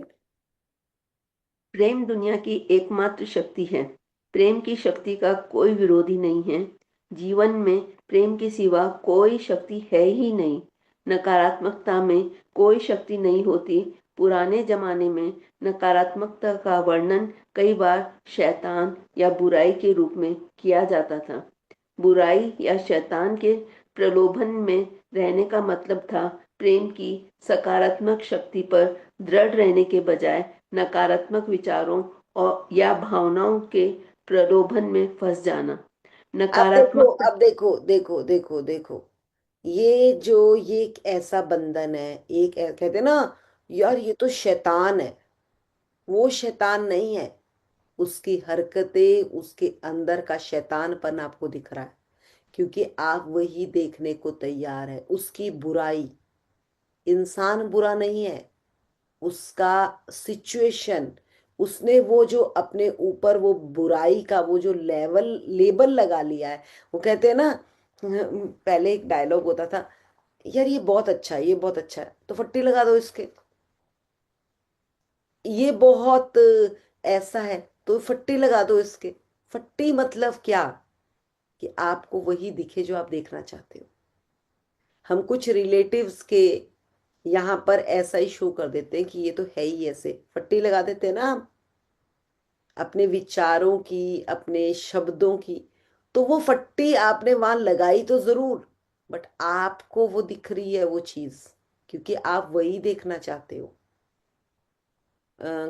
प्रेम दुनिया की एकमात्र शक्ति है। प्रेम की शक्ति का कोई विरोधी नहीं है। जीवन में प्रेम के सिवा कोई शक्ति है ही नहीं। नकारात्मकता में कोई शक्ति नहीं होती। पुराने जमाने में नकारात्मकता का वर्णन कई बार शैतान या बुराई के रूप में किया जाता था। बुराई या शैतान के प्रलोभन में रहने का मतलब था प्रेम की सकारात्मक शक्ति पर दृढ़ रहने के बजाय नकारात्मक विचारों और या भावनाओं के प्रलोभन में फंस जाना। अब देखो, नकारात्मक अब देखो, देखो देखो देखो, ये एक ऐसा बंधन है, कहते हैं ना, यार ये तो शैतान है। वो शैतान नहीं है, उसकी हरकतें, उसके अंदर का शैतानपन आपको दिख रहा है, क्योंकि आप वही देखने को तैयार है, उसकी बुराई। इंसान बुरा नहीं है, उसका सिचुएशन, उसने वो जो अपने ऊपर वो बुराई का वो जो लेबल लगा लिया है। वो कहते हैं ना, पहले एक डायलॉग होता था, यार ये बहुत अच्छा है, ये बहुत अच्छा है, तो फट्टी लगा दो इसके। ये बहुत ऐसा है, तो फट्टी लगा दो इसके। फट्टी मतलब क्या, कि आपको वही दिखे जो आप देखना चाहते हो। हम कुछ रिलेटिव्स के यहाँ पर ऐसा ही शो कर देते हैं कि ये तो है ही ऐसे, फट्टी लगा देते हैं ना हम अपने विचारों की, अपने शब्दों की। तो वो फट्टी आपने वहां लगाई तो जरूर, बट आपको वो दिख रही है वो चीज, क्योंकि आप वही देखना चाहते हो।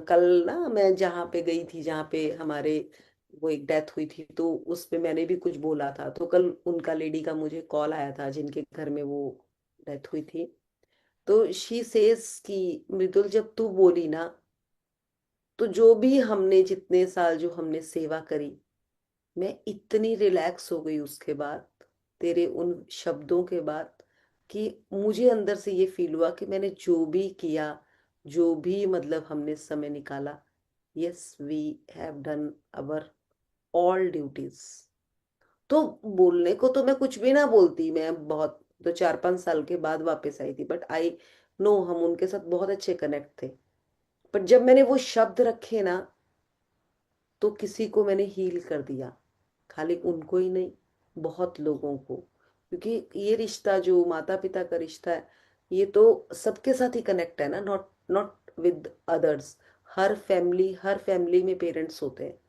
कल ना मैं जहाँ पे गई थी, जहाँ पे हमारे वो एक डेथ हुई थी, तो उस पे मैंने भी कुछ बोला था। तो कल उनका लेडी का मुझे कॉल आया था, जिनके घर में वो डेथ हुई थी। तो शी सेज कि मृदुल, जब तू बोली ना, तो जो भी हमने जितने साल जो हमने सेवा करी, मैं इतनी रिलैक्स हो गई उसके बाद, तेरे उन शब्दों के बाद, कि मुझे अंदर से ये फील हुआ कि मैंने जो भी किया, जो भी मतलब हमने समय निकाला, yes, we have done our all duties. तो बोलने को तो मैं कुछ भी ना बोलती, मैं बहुत तो 4-5 साल के बाद वापस आई थी, बट आई नो हम उनके साथ बहुत अच्छे कनेक्ट थे। पर जब मैंने वो शब्द रखे ना, तो किसी को मैंने हील कर दिया, खाली उनको ही नहीं, बहुत लोगों को। क्योंकि ये रिश्ता जो माता पिता का रिश्ता है, ये तो सबके साथ ही कनेक्ट है ना, not not with others. Her family में पेरेंट्स होते हैं।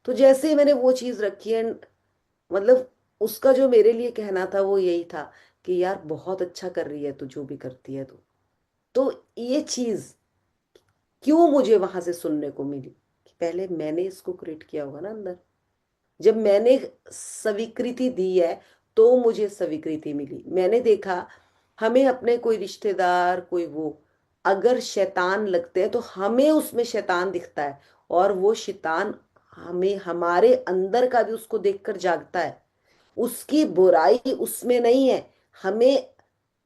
तो जैसे ही मैंने वो चीज रखी एंड मतलब उसका जो मेरे लिए कहना था वो यही था कि यार बहुत अच्छा कर रही है तू, जो भी करती है तू। तो ये चीज क्यों मुझे वहां से सुनने को मिली कि पहले मैंने इसको क्रिएट किया होगा ना अंदर। जब मैंने स्वीकृति दी है तो मुझे स्वीकृति मिली। मैंने देखा हमें अपने कोई रिश्तेदार कोई वो अगर शैतान लगते हैं तो हमें उसमें शैतान दिखता है, और वो शैतान हमें हमारे अंदर का भी उसको देखकर जागता है। उसकी बुराई उसमें नहीं है, हमें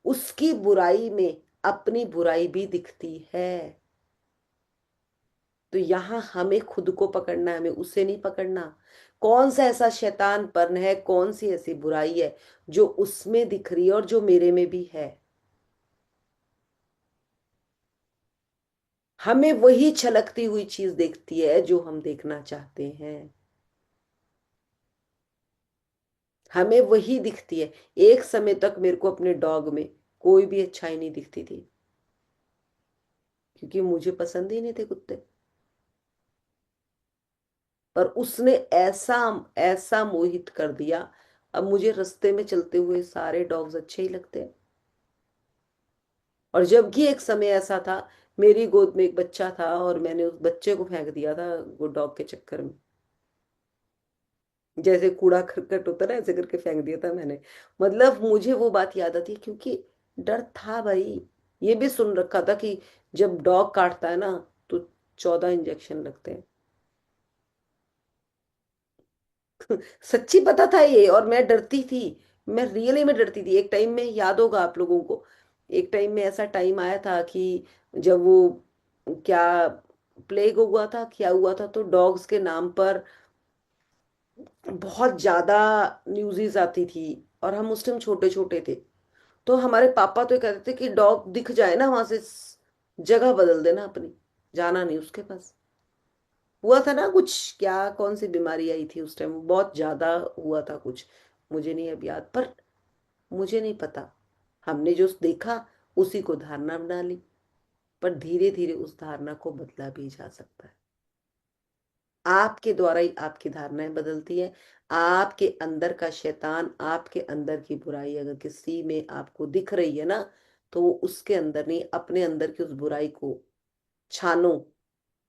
उसकी बुराई में अपनी बुराई भी दिखती है। तो यहां हमें खुद को पकड़ना है, हमें उसे नहीं पकड़ना। कौन सा ऐसा शैतानपन है, कौन सी ऐसी बुराई है जो उसमें दिख रही है और जो मेरे में भी है। हमें वही छलकती हुई चीज देखती है जो हम देखना चाहते हैं, हमें वही दिखती है। एक समय तक मेरे को अपने डॉग में कोई भी अच्छाई नहीं दिखती थी, क्योंकि मुझे पसंद ही नहीं थे कुत्ते। पर उसने ऐसा ऐसा मोहित कर दिया, अब मुझे रास्ते में चलते हुए सारे डॉग्स अच्छे ही लगते हैं। और जबकि एक समय ऐसा था, मेरी गोद में एक बच्चा था और मैंने उस बच्चे को फेंक दिया था वो डॉग के चक्कर में। जैसे कूड़ा करकट होता है ना, ऐसे करके फेंक दिया था मैंने। मतलब मुझे वो बात याद आती है, क्योंकि डर था भाई। ये भी सुन रखा था कि जब डॉग काटता है ना तो 14 इंजेक्शन लगते हैं। सच्ची पता था ये, और मैं डरती थी। मैं रियली में डरती थी। एक टाइम में याद होगा आप लोगों को, एक टाइम में ऐसा टाइम आया था कि जब वो क्या प्लेग हुआ था, क्या हुआ था, तो डॉग्स के नाम पर बहुत ज्यादा न्यूज़ेस आती थी। और हम उस टाइम छोटे छोटे थे। तो हमारे पापा तो ये कहते थे कि डॉग दिख जाए ना वहां से जगह बदल देना अपनी, जाना नहीं उसके पास। हुआ था ना कुछ, क्या कौन सी बीमारी आई थी उस टाइम, बहुत ज्यादा हुआ था कुछ, मुझे नहीं अब याद। पर मुझे नहीं पता, हमने जो देखा उसी को धारणा बना ली। पर धीरे धीरे उस धारणा को बदला भी जा सकता है। आपके द्वारा ही आपकी धारणाएं बदलती है। आपके अंदर का शैतान, आपके अंदर की बुराई अगर किसी में आपको दिख रही है ना, तो वो उसके अंदर नहीं, अपने अंदर की उस बुराई को छानो,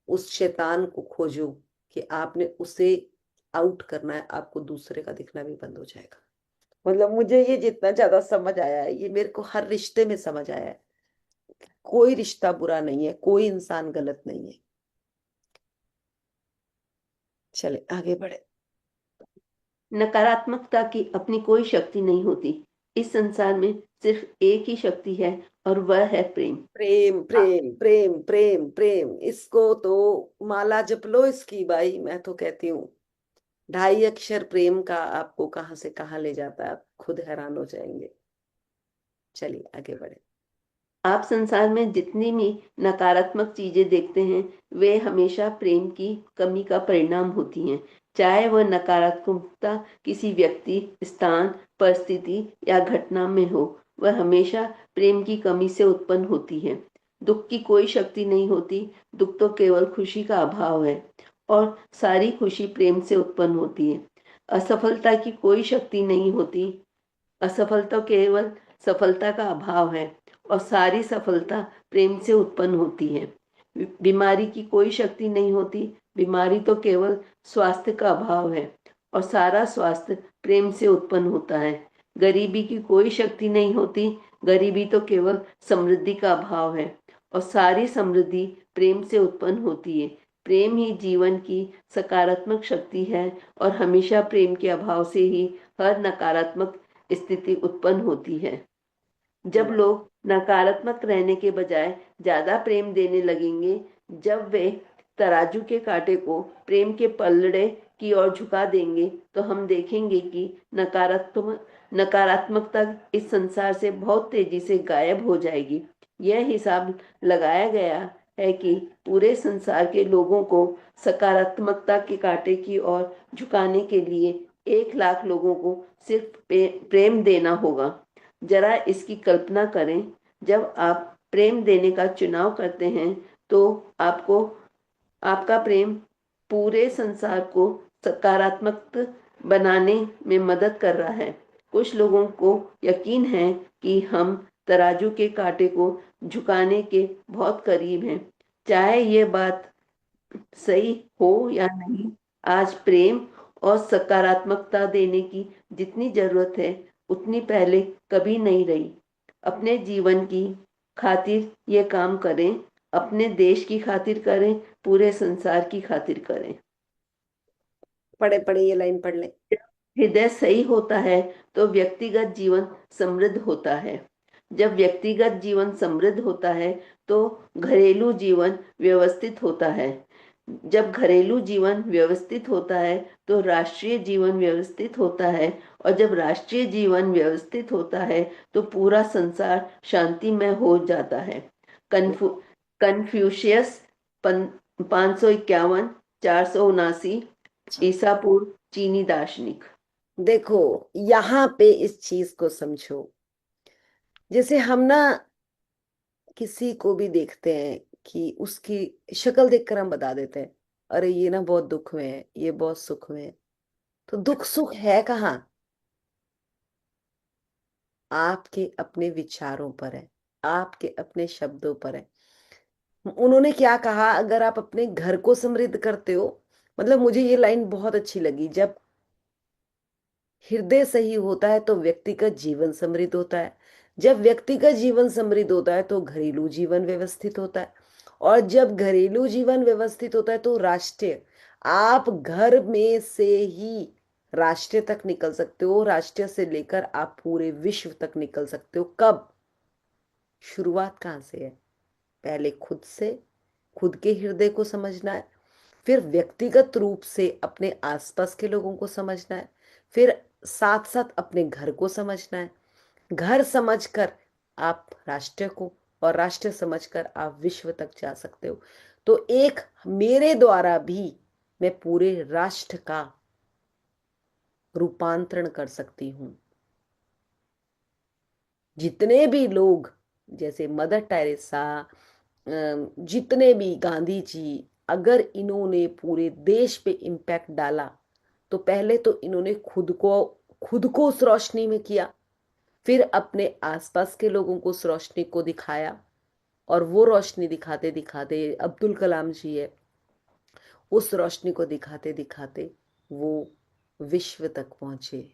उस शैतान को खोजो कि आपने उसे आउट करना है, आपको दूसरे का दिखना भी बंद हो जाएगा। मतलब मुझे ये जितना ज्यादा समझ आया है, ये मेरे को हर रिश्ते में समझ आया है। कोई रिश्ता बुरा नहीं है, कोई इंसान गलत नहीं है। चले आगे बढ़े। नकारात्मकता की अपनी कोई शक्ति नहीं होती। इस संसार में सिर्फ एक ही शक्ति है और वह है प्रेम। प्रेम प्रेम प्रेम प्रेम प्रेम, इसको तो माला जप लो इसकी भाई। मैं तो कहती हूँ 2.5 अक्षर प्रेम का आपको कहाँ से कहाँ ले जाता है, आप खुद हैरान हो जाएंगे। चलिए आगे बढ़े। आप संसार में जितनी भी नकारात्मक चीजें देखते हैं वे हमेशा प्रेम की कमी का परिणाम होती हैं। चाहे वह नकारात्मकता किसी व्यक्ति, स्थान, परिस्थिति या घटना में हो, वह हमेशा प्रेम की कमी से उत्पन्न होती है। दुख की कोई शक्ति नहीं होती, दुख तो केवल खुशी का अभाव है और सारी खुशी प्रेम से उत्पन्न होती है। असफलता की कोई शक्ति नहीं होती, असफलता केवल सफलता का अभाव है और सारी सफलता प्रेम से उत्पन्न होती है। बीमारी की कोई शक्ति नहीं होती, बीमारी तो केवल स्वास्थ्य का अभाव है और सारा स्वास्थ्य प्रेम से उत्पन्न होता है। गरीबी की कोई शक्ति नहीं होती, गरीबी तो केवल समृद्धि का अभाव है और सारी समृद्धि प्रेम से उत्पन्न होती है। प्रेम ही जीवन की सकारात्मक शक्ति है और हमेशा प्रेम के अभाव से ही हर नकारात्मक स्थिति उत्पन्न होती है। जब वाह, लोग नकारात्मक रहने के बजाय ज्यादा प्रेम देने लगेंगे, जब वे तराजू के कांटे को प्रेम के पलड़े की ओर झुका देंगे तो हम देखेंगे कि नकारात्मकता इस संसार से बहुत तेजी से गायब हो जाएगी। यह हिसाब लगाया गया है कि पूरे संसार के लोगों को सकारात्मकता के कांटे की ओर झुकाने के लिए 1 लाख लोगों को सिर्फ प्रेम देना होगा। जरा इसकी कल्पना करें, जब आप प्रेम देने का चुनाव करते हैं तो आपका प्रेम पूरे संसार को सकारात्मक बनाने में मदद कर रहा है। कुछ लोगों को यकीन है कि हम तराजू के कांटे को झुकाने के बहुत करीब हैं। चाहे ये बात सही हो या नहीं, आज प्रेम और सकारात्मकता देने की जितनी जरूरत है उतनी पहले कभी नहीं रही। अपने जीवन की खातिर ये काम करें, अपने देश की खातिर करें, पूरे संसार की खातिर करें। पढ़े पढ़े ये लाइन पढ़ लें। हृदय सही होता है तो व्यक्तिगत जीवन समृद्ध होता है। जब व्यक्तिगत जीवन समृद्ध होता है तो घरेलू जीवन व्यवस्थित होता है। जब घरेलू जीवन व्यवस्थित होता है तो राष्ट्रीय जीवन व्यवस्थित होता है, और जब राष्ट्रीय जीवन व्यवस्थित होता है तो पूरा संसार शांतिमय हो जाता है। कन्फ्यूशियस 551 479 ईसा पूर्व, चीनी दार्शनिक। देखो यहाँ पे इस चीज को समझो। जैसे हम ना किसी को भी देखते हैं कि उसकी शक्ल देखकर हम बता देते हैं, अरे ये ना बहुत दुख में है, ये बहुत सुख में है। तो दुख सुख है कहाँ? आपके अपने विचारों पर है, आपके अपने शब्दों पर है। उन्होंने क्या कहा, अगर आप अपने घर को समृद्ध करते हो, मतलब मुझे ये लाइन बहुत अच्छी लगी, जब हृदय सही होता है तो व्यक्तिगत जीवन समृद्ध होता है, जब व्यक्तिगत जीवन समृद्ध होता है तो घरेलू जीवन व्यवस्थित होता है, और जब घरेलू जीवन व्यवस्थित होता है तो राष्ट्रीय, आप घर में से ही राष्ट्रीय तक निकल सकते हो, राष्ट्रीय से लेकर आप पूरे विश्व तक निकल सकते हो। कब? शुरुआत कहाँ से है? पहले खुद से, खुद के हृदय को समझना है, फिर व्यक्तिगत रूप से अपने आसपास के लोगों को समझना है, फिर साथ साथ अपने घर को समझना है। घर समझकर आप राष्ट्र को, और राष्ट्र समझकर आप विश्व तक जा सकते हो। तो एक मेरे द्वारा भी मैं पूरे राष्ट्र का रूपांतरण कर सकती हूं। जितने भी लोग, जैसे मदर टेरेसा, जितने भी गांधी जी, अगर इन्होंने पूरे देश पे इम्पैक्ट डाला तो पहले तो इन्होंने खुद को उस रोशनी में किया, फिर अपने आसपास के लोगों को उस रोशनी को दिखाया, और वो रोशनी दिखाते दिखाते, अब्दुल कलाम जी है, उस रोशनी को दिखाते दिखाते वो विश्व तक पहुंचे।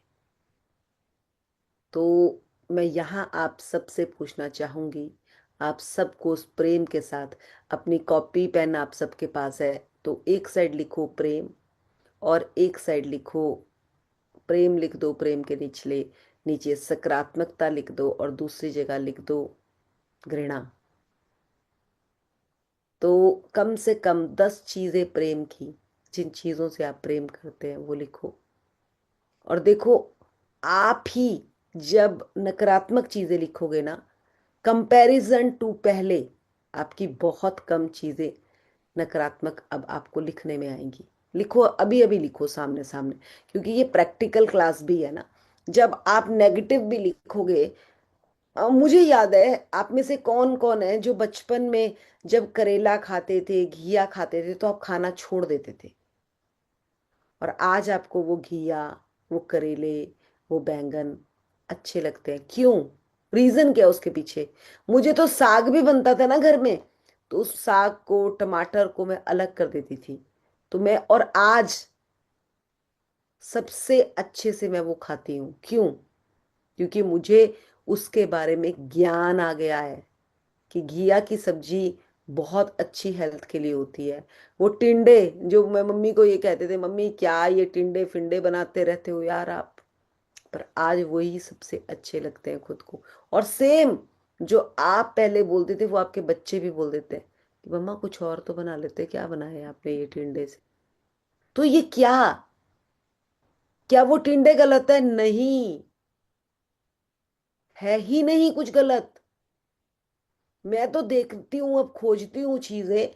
तो मैं यहाँ आप सबसे पूछना चाहूंगी, आप सबको उस प्रेम के साथ, अपनी कॉपी पेन आप सबके पास है तो एक साइड लिखो प्रेम, और एक साइड लिखो, प्रेम लिख दो, प्रेम के निचले नीचे सकारात्मकता लिख दो, और दूसरी जगह लिख दो घृणा। तो कम से कम 10 चीजें प्रेम की, जिन चीजों से आप प्रेम करते हैं वो लिखो। और देखो, आप ही जब नकारात्मक चीजें लिखोगे ना, कंपैरिजन टू पहले, आपकी बहुत कम चीजें नकारात्मक अब आपको लिखने में आएंगी। लिखो, अभी अभी लिखो सामने सामने, क्योंकि ये प्रैक्टिकल क्लास भी है ना। जब आप नेगेटिव भी लिखोगे, मुझे याद है, आप में से कौन कौन है जो बचपन में जब करेला खाते थे, घिया खाते थे, तो आप खाना छोड़ देते थे, और आज आपको वो घिया, वो करेले, वो बैंगन अच्छे लगते हैं? क्यों? रीजन क्या है उसके पीछे? मुझे तो साग भी बनता था ना घर में, तो उस साग को, टमाटर को मैं अलग कर देती थी, तो मैं, और आज सबसे अच्छे से मैं वो खाती हूँ। क्यों? क्योंकि मुझे उसके बारे में ज्ञान आ गया है कि घिया की सब्जी बहुत अच्छी हेल्थ के लिए होती है। वो टिंडे, जो मैं मम्मी को ये कहते थे, मम्मी क्या ये टिंडे फिंडे बनाते रहते हो यार आप, पर आज वही सबसे अच्छे लगते हैं खुद को। और सेम जो आप पहले बोलते थे वो आपके बच्चे भी बोल देते हैं, कि मम्मा कुछ और तो बना लेते, क्या बनाए आपने ये टिंडे से। तो ये क्या, क्या वो टिंडे गलत है? नहीं, है ही नहीं कुछ गलत। मैं तो देखती हूँ, अब खोजती हूँ चीजें,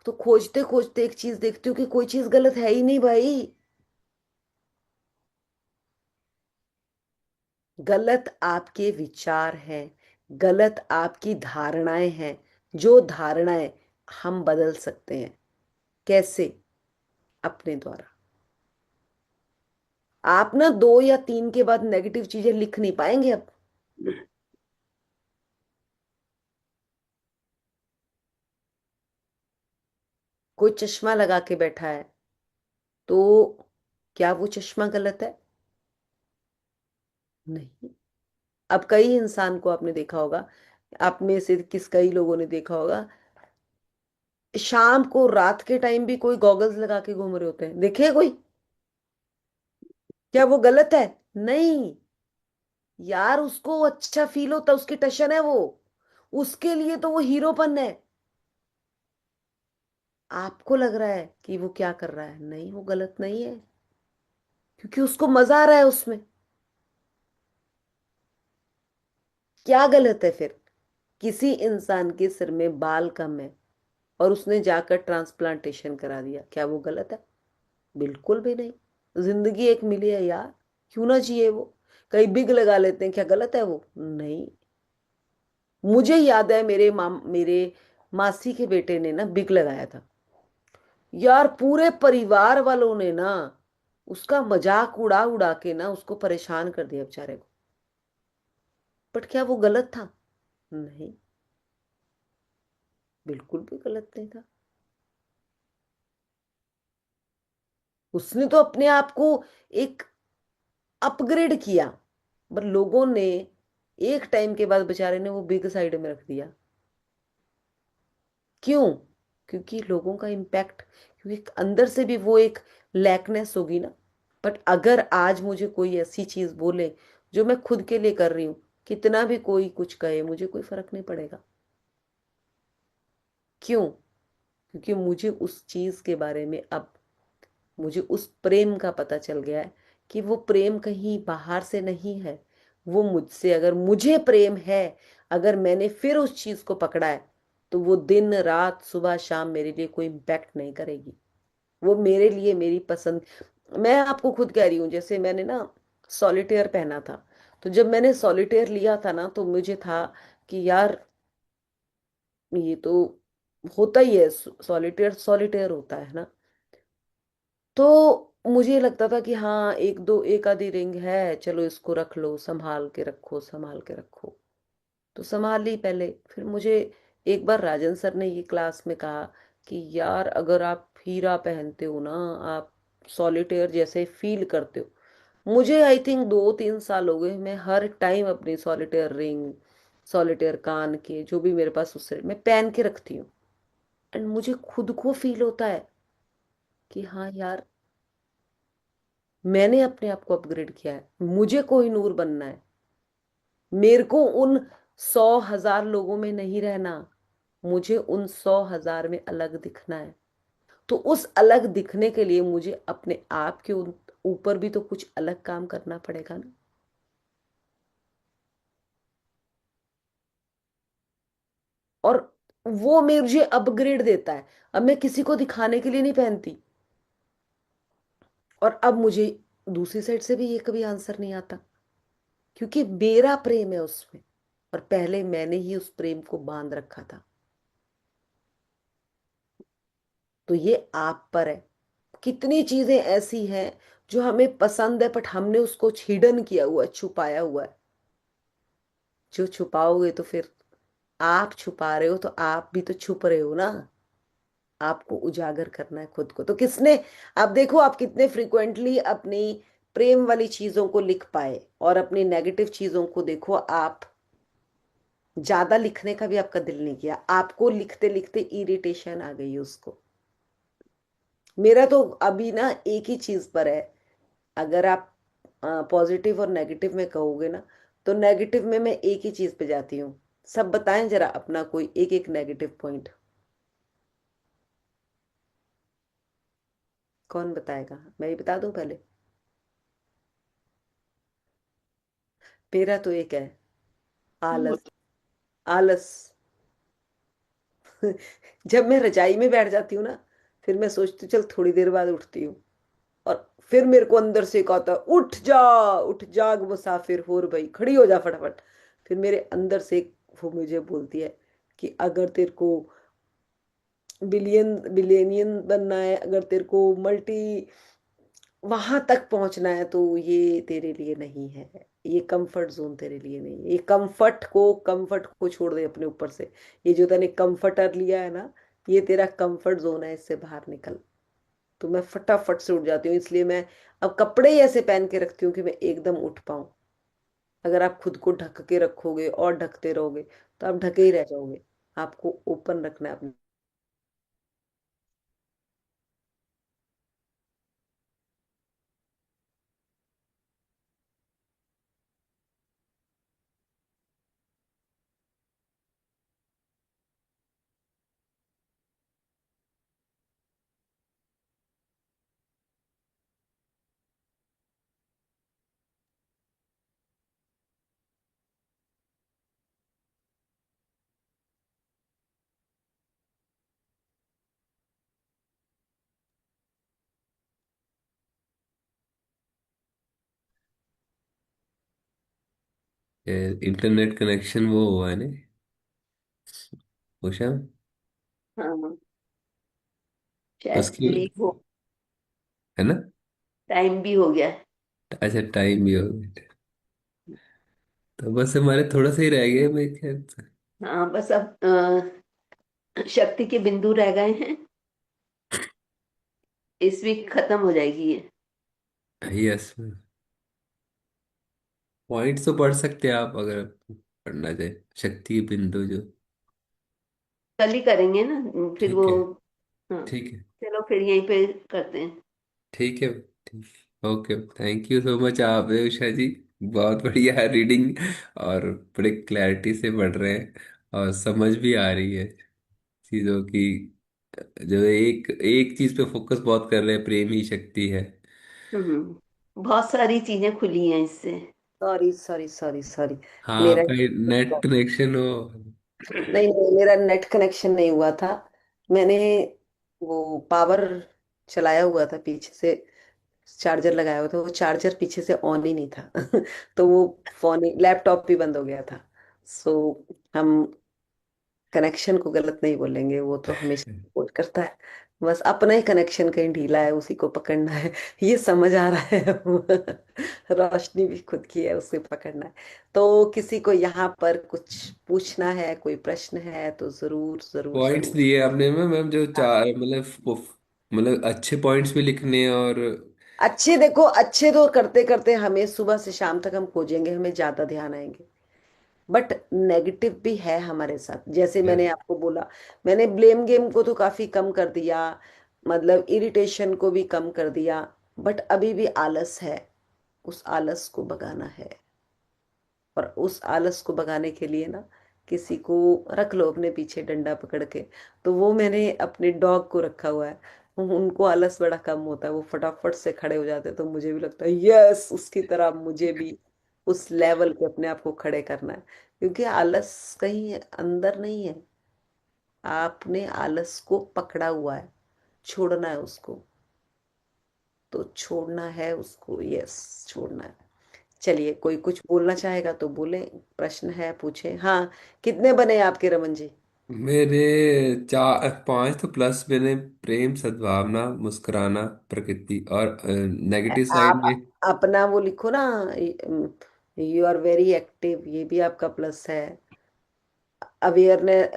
तो खोजते खोजते एक चीज देखती हूँ कि कोई चीज गलत है ही नहीं भाई। गलत आपके विचार हैं, गलत आपकी धारणाएं हैं। जो धारणाएं हम बदल सकते हैं, कैसे? अपने द्वारा। आप ना 2 या 3 के बाद नेगेटिव चीजें लिख नहीं पाएंगे अब। कोई चश्मा लगा के बैठा है, तो क्या वो चश्मा गलत है? नहीं। अब कई इंसान को आपने देखा होगा, आप में से कई लोगों ने देखा होगा, शाम को रात के टाइम भी कोई गॉगल्स लगा के घूम रहे होते हैं, देखे हैं कोई? क्या वो गलत है? नहीं यार, उसको अच्छा फील होता है, उसकी टशन है वो, उसके लिए तो वो हीरोपन है। आपको लग रहा है कि वो क्या कर रहा है, नहीं वो गलत नहीं है, क्योंकि उसको मजा आ रहा है उसमें। क्या गलत है फिर? किसी इंसान के सिर में बाल कम है और उसने जाकर ट्रांसप्लांटेशन करा दिया, क्या वो गलत है? बिल्कुल भी नहीं। जिंदगी एक मिली है यार, क्यों ना जिए वो। कई बिग लगा लेते हैं, क्या गलत है वो? नहीं। मुझे याद है मेरे मासी के बेटे ने ना बिग लगाया था यार, पूरे परिवार वालों ने ना उसका मजाक उड़ा उड़ा के ना उसको परेशान कर दिया बेचारे को। बट क्या वो गलत था? नहीं, बिल्कुल भी गलत नहीं था। उसने तो अपने आप को एक अपग्रेड किया, पर लोगों ने एक टाइम के बाद बेचारे ने वो बिग साइड में रख दिया। क्यों? क्योंकि लोगों का इम्पैक्ट, क्योंकि अंदर से भी वो एक लैकनेस होगी ना। बट अगर आज मुझे कोई ऐसी चीज बोले जो मैं खुद के लिए कर रही हूं, कितना भी कोई कुछ कहे मुझे कोई फर्क नहीं पड़ेगा। क्यों? क्योंकि मुझे उस चीज के बारे में अब, मुझे उस प्रेम का पता चल गया है कि वो प्रेम कहीं बाहर से नहीं है, वो मुझसे, अगर मुझे प्रेम है, अगर मैंने फिर उस चीज को पकड़ा है, तो वो दिन रात सुबह शाम मेरे लिए कोई इम्पैक्ट नहीं करेगी। वो मेरे लिए मेरी पसंद। मैं आपको खुद कह रही हूँ, जैसे मैंने ना सॉलिटेयर पहना था, तो जब मैंने सॉलिटेयर लिया था ना, तो मुझे था कि यार ये तो होता ही है, सॉलिटेयर सॉलिटेयर होता है ना। तो मुझे लगता था कि हाँ, एक आधी रिंग है, चलो इसको रख लो, संभाल के रखो, संभाल के रखो। तो संभाल ली पहले, फिर मुझे एक बार राजन सर ने ये क्लास में कहा कि यार अगर आप हीरा पहनते हो ना, आप सॉलिटेयर जैसे फील करते हो। मुझे आई थिंक 2-3 साल हो गए, मैं हर टाइम अपनी सॉलिटेयर रिंग, सॉलिटेयर कान के, जो भी मेरे पास उससे मैं पहन के रखती हूँ। एंड मुझे खुद को फील होता है कि हाँ यार, मैंने अपने आप को अपग्रेड किया है, मुझे कोहिनूर बनना है। मेरे को उन 100,000 लोगों में नहीं रहना, मुझे उन 100,000 में अलग दिखना है। तो उस अलग दिखने के लिए मुझे अपने आप के ऊपर भी तो कुछ अलग काम करना पड़ेगा ना। और वो मुझे अपग्रेड देता है। अब मैं किसी को दिखाने के लिए नहीं पहनती। और अब मुझे दूसरी साइड से भी ये कभी आंसर नहीं आता, क्योंकि मेरा प्रेम है उसमें, और पहले मैंने ही उस प्रेम को बांध रखा था। तो ये आप पर है। कितनी चीजें ऐसी हैं जो हमें पसंद है, बट हमने उसको हिडन किया हुआ है, छुपाया हुआ है। जो छुपाओगे तो फिर, आप छुपा रहे हो तो आप भी तो छुप रहे हो ना। आपको उजागर करना है खुद को, तो किसने, आप देखो आप कितने फ्रिक्वेंटली अपनी प्रेम वाली चीजों को लिख पाए, और अपनी नेगेटिव चीजों को देखो आप, ज्यादा लिखने का भी आपका दिल नहीं किया, आपको लिखते लिखते इरिटेशन आ गई उसको। मेरा तो अभी ना एक ही चीज पर है। अगर आप पॉजिटिव और नेगेटिव में कहोगे ना, तो नेगेटिव में मैं एक ही चीज पे जाती हूँ। सब बताएं जरा अपना कोई एक एक नेगेटिव पॉइंट। कौन बताएगा? मैं ही बता दूं पहले। मेरा तो एक है, वो आलस। आलस। जब मैं रजाई में बैठ जाती हूँ ना, फिर मैं सोचती हूँ चल थोड़ी देर बाद उठती हूँ, और फिर मेरे को अंदर से एक आता है, उठ जा, उठ जाग मुसाफिर, होर भाई खड़ी हो जा फटाफट। फिर मेरे अंदर से वो मुझे बोलती है कि अगर तेरे को बिलियनियन बनना है, अगर तेरे को मल्टी वहां तक पहुंचना है, तो ये तेरे लिए नहीं है। ये कंफर्ट जोन तेरे लिए नहीं है। ये कंफर्ट को छोड़ दे अपने ऊपर से। ये जो तूने कंफर्टर लिया है ना, ये तेरा कंफर्ट जोन है, इससे बाहर निकल। तो मैं फटाफट से उठ जाती हूँ, इसलिए मैं अब कपड़े ही ऐसे पहन के रखती हूँ कि मैं एकदम उठ पाऊं। अगर आप खुद को ढक के रखोगे और ढकते रहोगे, तो आप ढके ही रह जाओगे। आपको ओपन रखना है अपने। इंटरनेट कनेक्शन वो हुआ है ना उषा, हाँ, शायद उसकी, लीक हो, है ना? टाइम भी हो गया है। अच्छा, टाइम भी हो गया, तो बस हमारे थोड़ा सा ही रह गया मेरे ख्याल से। हाँ, बस अब शक्ति के बिंदु रह गए हैं। इस वीक खत्म हो जाएगी ये। यस, पॉइंट्स तो पढ़ सकते हैं आप अगर पढ़ना चाहे, शक्ति बिंदु जो। कल ही करेंगे ना, फिर वो। ठीक है, हाँ, ठीक है, चलो फिर यहीं पे करते हैं। ठीक है, ठीक। Okay, thank you so much आप उषा जी, बहुत बढ़िया है रीडिंग, और बड़े क्लैरिटी से पढ़ रहे हैं, और समझ भी आ रही है चीज़ों की। जो एक एक चीज पे फोकस बहुत कर रहे हैं, प्रेम ही शक्ति है। बहुत सारी चीजें खुली हैं इससे। Sorry sorry sorry sorry. हाँ, मेरा आपका नेट कनेक्शन हो। नहीं नहीं, मेरा नेट कनेक्शन नहीं हुआ था। मैंने वो पावर चलाया हुआ था पीछे से, चार्जर लगाया हुआ था, वो चार्जर पीछे से ऑन ही नहीं था। तो वो फोन लैपटॉप भी बंद हो गया था। सो हम कनेक्शन को गलत नहीं बोलेंगे, वो तो हमेशा सपोर्ट करता है। बस अपना ही कनेक्शन कहीं ढीला है, उसी को पकड़ना है। ये समझ आ रहा है। रोशनी भी खुद की है, उसे पकड़ना है। तो किसी को यहाँ पर कुछ पूछना है, कोई प्रश्न है, तो जरूर जरूर पॉइंट्स जरूर। दिए आपने मैम, जो चार मतलब अच्छे पॉइंट्स भी लिखने, और अच्छे देखो, अच्छे तो करते करते हमें सुबह से शाम तक हम खोजेंगे, हमें ज्यादा ध्यान आएंगे। बट नेगेटिव भी है हमारे साथ, जैसे मैंने आपको बोला। मैंने ब्लेम गेम को तो काफी कम कर दिया, मतलब इरिटेशन को भी कम कर दिया। बट अभी भी आलस है, उस आलस को भगाना है। और उस आलस को भगाने के लिए ना, किसी को रख लो अपने पीछे डंडा पकड़ के। तो वो मैंने अपने डॉग को रखा हुआ है। उनको आलस बड़ा कम होता है, वो फटाफट से खड़े हो जाते हैं, तो मुझे भी लगता है यस, उसकी तरह मुझे भी उस लेवल पे अपने आप को खड़े करना है। क्योंकि आलस कहीं अंदर नहीं है, आपने आलस को पकड़ा हुआ है, छोड़ना है उसको। तो छोड़ना है उसको, यस, छोड़ना है। चलिए, कोई कुछ बोलना चाहेगा तो बोले, प्रश्न है पूछे। हाँ, कितने बने आपके रमन जी? मेरे चार पांच तो प्लस मैंने, प्रेम, सद्भावना, मुस्कुराना, प्रकृति, और नेगेटिव साइड आप में। अपना वो लिखो ना, यू आर वेरी एक्टिव, ये भी आपका प्लस है। अवेयरनेस,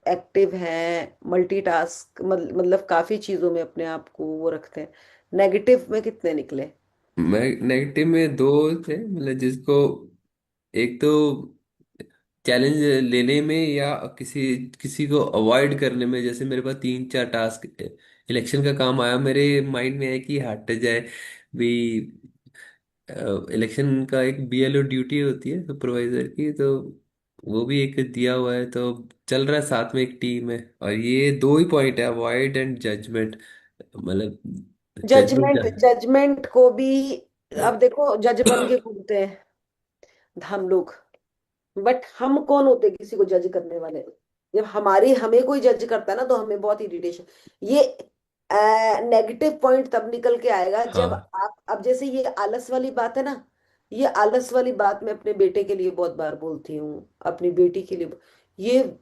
एक्टिव है, मल्टीटास्क, मतलब काफी चीजों में अपने आप को वो रखते हैं। नेगेटिव में कितने निकले? मैं नेगेटिव में दो थे, मतलब जिसको, एक तो चैलेंज लेने में या किसी किसी को अवॉइड करने में, जैसे मेरे पास तीन चार टास्क इलेक्शन का काम आया, मेरे माइंड में है कि हट जाए भी। इलेक्शन का एक बीएलओ ड्यूटी होती है सुपरवाइजर की, तो वो भी एक दिया हुआ है, तो चल रहा है, साथ में एक टीम है, और ये दो ही पॉइंट है, अवॉइड एंड जजमेंट, मतलब जजमेंट जजमेंट क्या? जजमेंट को भी, अब देखो जज बन के घूमते हैं हम लोग, बट हम कौन होते किसी को जज करने वाले? जब हमें कोई जज करता है ना, तो हमें बहुत इरिटेशन, ये नेगेटिव पॉइंट तब निकल के आएगा जब हाँ आप, अब जैसे ये आलस वाली बात है ना, ये आलस वाली बात मैं अपने बेटे के लिए बहुत बार बोलती हूँ, अपनी बेटी के लिए। ये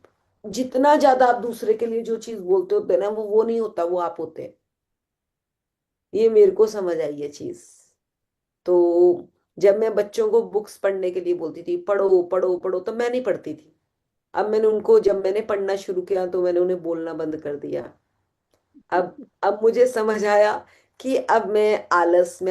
जितना ज्यादा आप दूसरे के लिए जो चीज बोलते होते हैं ना, वो नहीं होता, वो आप होते हैं। ये मेरे को समझ आई ये चीज। तो जब मैं बच्चों को बुक्स पढ़ने के लिए बोलती थी, पढ़ो पढ़ो पढ़ो, तो मैं नहीं पढ़ती थी। अब मैंने उनको, जब मैंने पढ़ना शुरू किया, तो मैंने उन्हें बोलना बंद कर दिया। अब मुझे समझ आया कि अब मैं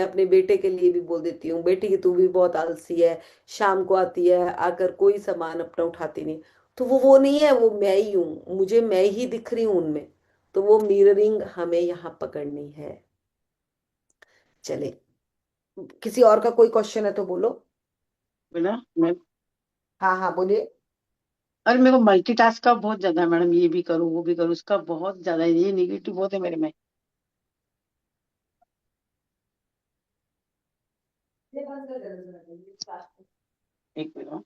अपने बेटे के लिए भी बोल देती हूँ, बेटी की तू भी बहुत आलसी है, शाम को आती है, आकर कोई सामान अपना उठाती नहीं। तो वो नहीं है, वो मैं ही हूँ, मुझे मैं ही दिख रही हूँ उनमें। तो वो मिररिंग हमें यहाँ पकड़नी है। चले, किसी और का कोई क्वेश्चन है तो बोलो। बोला मैं। हाँ हाँ बोलिए। अरे मेरे को मल्टीटास्क का बहुत ज्यादा है मैडम, ये भी करूँ वो भी करूँ, उसका बहुत ज्यादा है, ये निगेटिव बहुत है मेरे में। एक मिनट।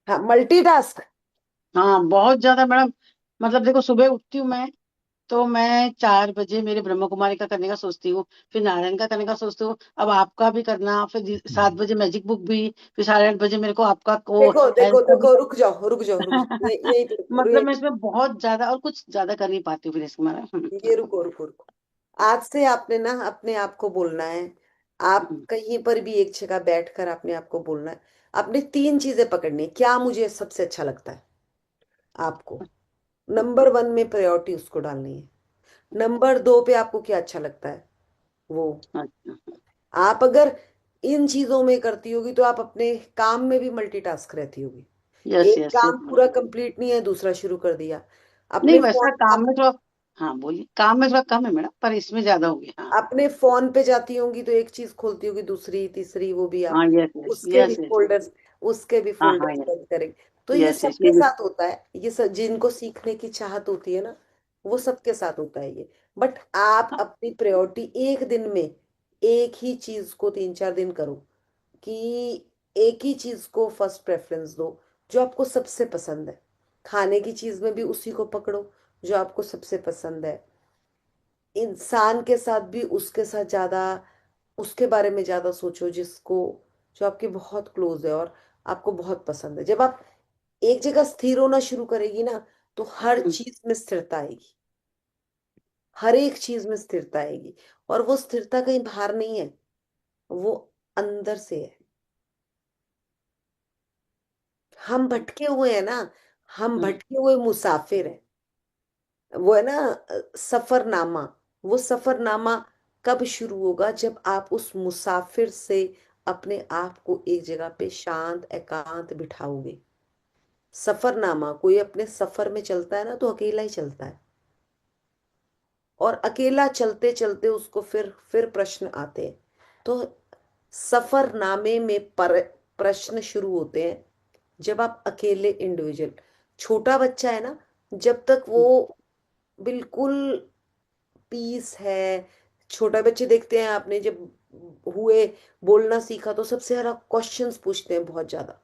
हाँ, मल्टीटास्क। हाँ बहुत ज्यादा मैडम। मतलब देखो, सुबह उठती हूँ मैं, तो मैं 4 बजे मेरे ब्रह्म कुमारी का करने का सोचती हूँ, फिर नारायण का करने का सोचती हूँ, अब आपका भी करना, फिर 7 बजे मैजिक बुक भी, फिर 8:30 बजे मेरे को आपका को देखो देखो हेल्थ का भी। देखो, रुक जाओ रुक जाओ रुक जाओ, ये यही तो रुको, मतलब मैं इसमें बहुत ज्यादा और कुछ ज्यादा कर नहीं पाती हूँ फिर इसके मारा। ये रुको रुको रुको। आज से आपने ना अपने आप को बोलना है, आप कहीं पर भी एक जगह बैठकर अपने आप को बोलना है। आपने तीन चीजें पकड़नी है, क्या मुझे सबसे अच्छा लगता है आपको, नंबर वन में प्रायोरिटी उसको डालनी है। नंबर दो पे आपको क्या अच्छा लगता है वो। अच्छा। आप अगर इन चीजों में करती होगी, तो आप अपने काम में भी मल्टीटास्क रहती होगी। यस एक यस यस। काम पूरा कंप्लीट नहीं है, दूसरा शुरू कर दिया। नहीं अपने वैसा फोन काम में थोड़ा, हाँ बोलिए, काम में थोड़ा कम है मैडम, पर इसमें ज्यादा हो गया। हाँ अपने फोन पे जाती होंगी, तो एक चीज खोलती होगी, दूसरी तीसरी, वो भी आप हाँ। यस यस उसके भी यस यस। फोल्डर्स, उसके भी हाँ हाँ। फोल्डर्स यस बंद करेंगे। तो ये यस यस सबके ये भी। साथ होता है, ये सब जिनको सीखने की चाहत होती है ना, वो सबके साथ होता है ये। बट आप हाँ, अपनी प्रायोरिटी एक दिन में एक ही चीज को 3-4 दिन करो, कि एक ही चीज को फर्स्ट प्रेफरेंस दो, जो आपको सबसे पसंद है। खाने की चीज में भी उसी को पकड़ो जो आपको सबसे पसंद है। इंसान के साथ भी उसके साथ ज्यादा, उसके बारे में ज्यादा सोचो जिसको, जो आपके बहुत क्लोज है और आपको बहुत पसंद है। जब आप एक जगह स्थिर होना शुरू करेगी ना, तो हर चीज में स्थिरता आएगी, हर एक चीज में स्थिरता आएगी। और वो स्थिरता कहीं बाहर नहीं है, वो अंदर से है। हम भटके हुए हैं ना, हम हाँ, भटके हुए मुसाफिर हैं। वो है ना सफरनामा, वो सफरनामा कब शुरू होगा, जब आप उस मुसाफिर से अपने आप को एक जगह पे शांत एकांत बिठाओगे। सफरनामा, कोई अपने सफर में चलता है ना, तो अकेला ही चलता है, और अकेला चलते चलते उसको फिर प्रश्न आते हैं। तो सफरनामे में प्रश्न शुरू होते हैं जब आप अकेले इंडिविजुअल, छोटा बच्चा है ना, जब तक वो बिल्कुल पीस है। छोटे बच्चे देखते हैं आपने, जब हुए बोलना सीखा, तो सबसे ज्यादा क्वेश्चंस पूछते हैं बहुत ज्यादा।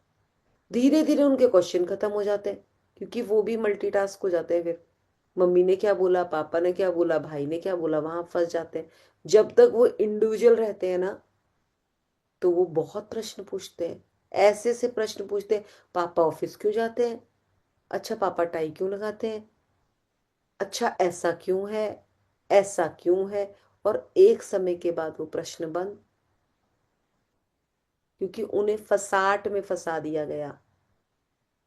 धीरे धीरे उनके क्वेश्चन खत्म हो जाते हैं, क्योंकि वो भी मल्टीटास्क हो जाते हैं फिर। मम्मी ने क्या बोला, पापा ने क्या बोला, भाई ने क्या बोला, वहां फंस जाते हैं। जब तक वो इंडिविजुअल रहते हैं ना, तो वो बहुत प्रश्न पूछते हैं, ऐसे ऐसे प्रश्न पूछते हैं। पापा ऑफिस क्यों जाते हैं? अच्छा, पापा टाई क्यों लगाते हैं? अच्छा, ऐसा क्यों है? ऐसा क्यों है? और एक समय के बाद वो प्रश्न बंद, क्योंकि उन्हें फसाट में फंसा दिया गया।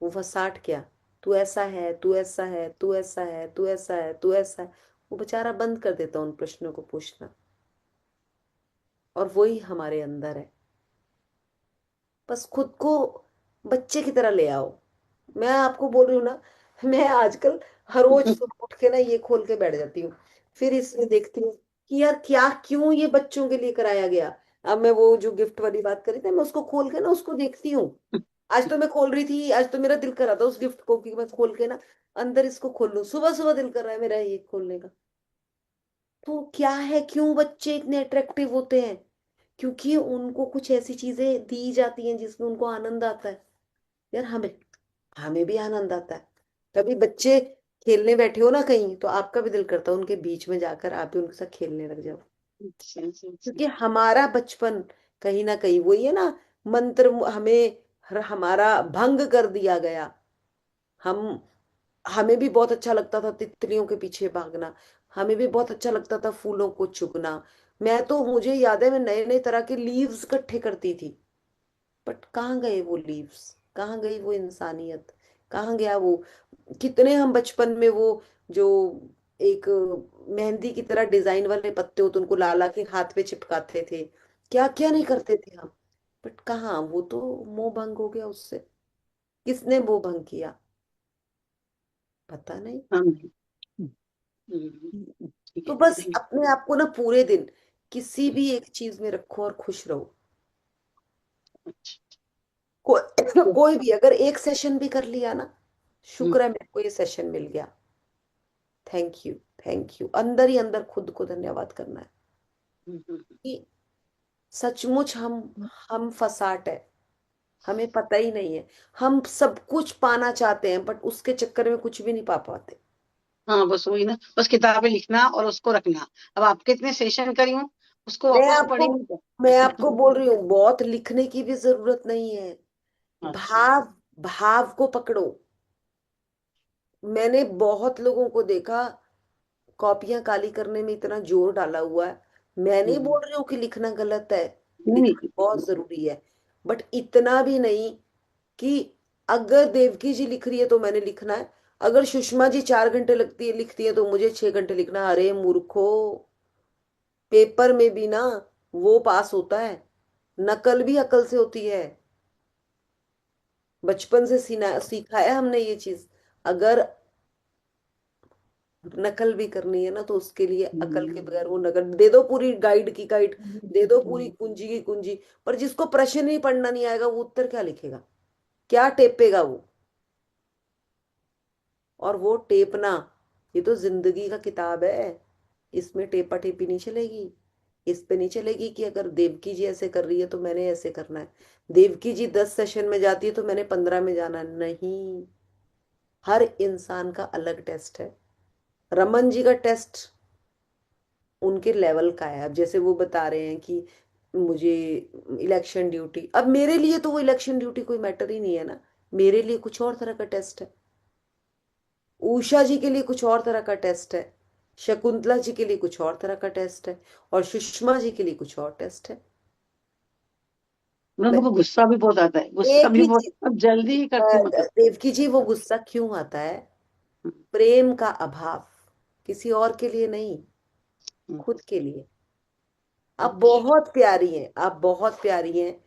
वो फसाट क्या, तू ऐसा है, तू ऐसा है, तू ऐसा है, तू ऐसा है, तू ऐसा है। वो बेचारा बंद कर देता उन प्रश्नों को पूछना, और वही हमारे अंदर है। बस खुद को बच्चे की तरह ले आओ। मैं आपको बोल रही हूँ ना, मैं आजकल हर रोज सुबह उठ के ना ये खोल के बैठ जाती हूँ, फिर इसमें देखती हूँ कि यार क्या, क्यों ये बच्चों के लिए कराया गया। अब मैं वो जो गिफ्ट वाली बात करी थी, मैं उसको खोल के ना उसको देखती हूँ, आज तो मैं खोल रही थी, आज तो मेरा दिल कर रहा था उस गिफ्ट को कि मैं खोल के ना अंदर इसको खोल लूं, सुबह सुबह दिल कर रहा है मेरा ये खोलने का। तो क्या है, क्यों बच्चे इतने अट्रैक्टिव होते हैं? क्योंकि उनको कुछ ऐसी चीजें दी जाती हैं जिसमें उनको आनंद आता है। यार हमें हमें भी आनंद आता है। कभी बच्चे खेलने बैठे हो ना कहीं, तो आपका भी दिल करता है उनके बीच में जाकर आप भी उनके साथ खेलने लग जाओ। अच्छा अच्छा अच्छा। क्योंकि हमारा बचपन कहीं ना कहीं वही है ना, मंत्र हमें हमारा भंग कर दिया गया। हम हमें भी बहुत अच्छा लगता था तितलियों के पीछे भागना, हमें भी बहुत अच्छा लगता था फूलों को चुगना। मैं तो, मुझे याद है मैं नए नए तरह के लीव्स इकट्ठे करती थी। बट कहाँ गए वो लीव्स, कहाँ गई वो इंसानियत, कहाँ गया वो? कितने हम बचपन में वो जो एक मेहंदी की तरह डिजाइन वाले पत्ते होते उनको ला ला के हाथ पे चिपकाते थे, क्या क्या नहीं करते थे हम। बट कहाँ, वो तो मोह भंग हो गया उससे। किसने मोह भंग किया? पता नहीं। हाँ जी। ठीक तो है, बस थैंक अपने आप को ना पूरे दिन किसी भी एक चीज में रखो और खुश रहो। यू। अच्छा। कोई भी अगर एक सेशन भी कर लिया ना, हम्म, शुक्र है मेरे को ये सेशन मिल गया, थैंक यू। थैंक यू, अंदर ही अंदर खुद को धन्यवाद करना है हम्म। कि सचमुच हम फसाट है, हमें पता ही नहीं है। हम सब कुछ पाना चाहते हैं बट उसके चक्कर में कुछ भी नहीं पा पाते। हाँ बस वही ना, बस किताबें लिखना और उसको रखना। अब आप कितने सेशन करी हूँ, उसको मैं वापस आपको पढ़ेंगे तो। मैं आपको बोल रही हूँ, बहुत लिखने की भी जरूरत नहीं है। अच्छा। भाव भाव को पकड़ो। मैंने बहुत लोगों को देखा कॉपियां काली करने में इतना जोर डाला हुआ है। मैं नहीं हम्म, बोल रही हूँ कि लिखना गलत है, नहीं लिखना नहीं। बहुत जरूरी है। बट इतना भी नहीं कि अगर देवकी जी लिख रही है तो मैंने लिखना है, अगर सुषमा जी 4 घंटे लगती है लिखती है तो मुझे 6 घंटे लिखना है। अरे मूर्खो, पेपर में भी ना वो पास होता है, नकल भी अकल से होती है। बचपन से सीखा है हमने ये चीज। अगर नकल भी करनी है ना तो उसके लिए अकल के बगैर वो नकल दे दो, पूरी गाइड की गाइड दे दो, पूरी कुंजी की कुंजी, पर जिसको प्रश्न ही पढ़ना नहीं आएगा वो उत्तर क्या लिखेगा, क्या टेपेगा वो? और वो टेपना, ये तो जिंदगी का किताब है, इसमें टेपा टेपी नहीं चलेगी। इस पे नहीं चलेगी कि अगर देवकी जी ऐसे कर रही है तो मैंने ऐसे करना है, देवकी जी 10 सेशन में जाती है तो मैंने 15 में जाना है। नहीं, हर इंसान का अलग टेस्ट है। रमन जी का टेस्ट उनके लेवल का है। अब जैसे वो बता रहे हैं कि मुझे इलेक्शन ड्यूटी, अब मेरे लिए तो वो इलेक्शन ड्यूटी कोई मैटर ही नहीं है ना, मेरे लिए कुछ और तरह का टेस्ट है। उषा जी के लिए कुछ और तरह का टेस्ट है, शकुंतला जी के लिए कुछ और तरह का टेस्ट है, और सुषमा जी के लिए कुछ और टेस्ट है। मतलब मैं मेरे को गुस्सा भी बहुत आता है, गुस्सा एक भी ही बहुत, चीज, अब जल्दी ही करती हूँ मतलब। देवकी जी, वो गुस्सा क्यों आता है? प्रेम का अभाव, किसी और के लिए नहीं, हम्म, खुद के लिए। आप अच्छा। बहुत प्यारी हैं, आप बहुत प्यारी हैं,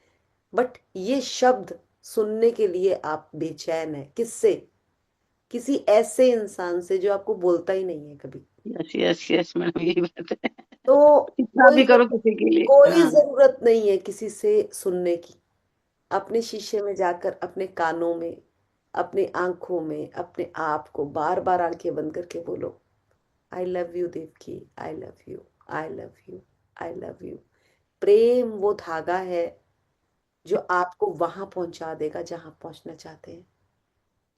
बट ये शब्द सुनने के लिए आप बेचैन हैं। किससे? किसी ऐसे इंसान से जो आपको बोलता ही नहीं है कभी। यस यस यस मैडम, यही बात है। तो कितना भी करो किसी के लिए, कोई हाँ। जरूरत नहीं है किसी से सुनने की। अपने शीशे में जाकर अपने कानों में, अपने आंखों में अपने आप को बार बार आंखें बंद करके बोलो, I love you Devaki, I love you, I love you, I love you. प्रेम वो धागा है जो आपको वहां पहुंचा देगा जहां पहुंचना चाहते हैं।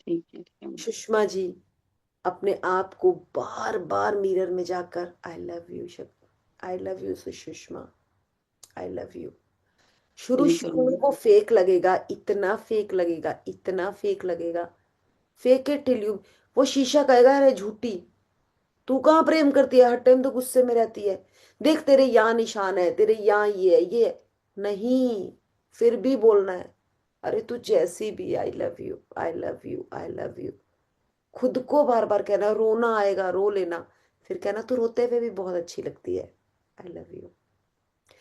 ठीक है मैडम। सुषमा जी, अपने आप को बार बार मिरर में जाकर आई लव यू शब्द, आई love you Sushma, I love you. शुरू यही शुरू में करूंगी। वो फेक लगेगा, इतना फेक लगेगा, इतना फेक लगेगा, फेक इट टिल यू। वो शीशा कहेगा अरे झूठी, तू कहाँ प्रेम करती है, हर टाइम तो गुस्से में रहती है, देख तेरे यहाँ निशान है, तेरे यहाँ ये है, ये है। नहीं, फिर भी बोलना है, अरे तू जैसी भी, आई love you, I love you, I love you. खुद को बार बार कहना, रोना आएगा रो लेना, फिर कहना तू रोते हुए भी बहुत अच्छी लगती है, आई लव यू।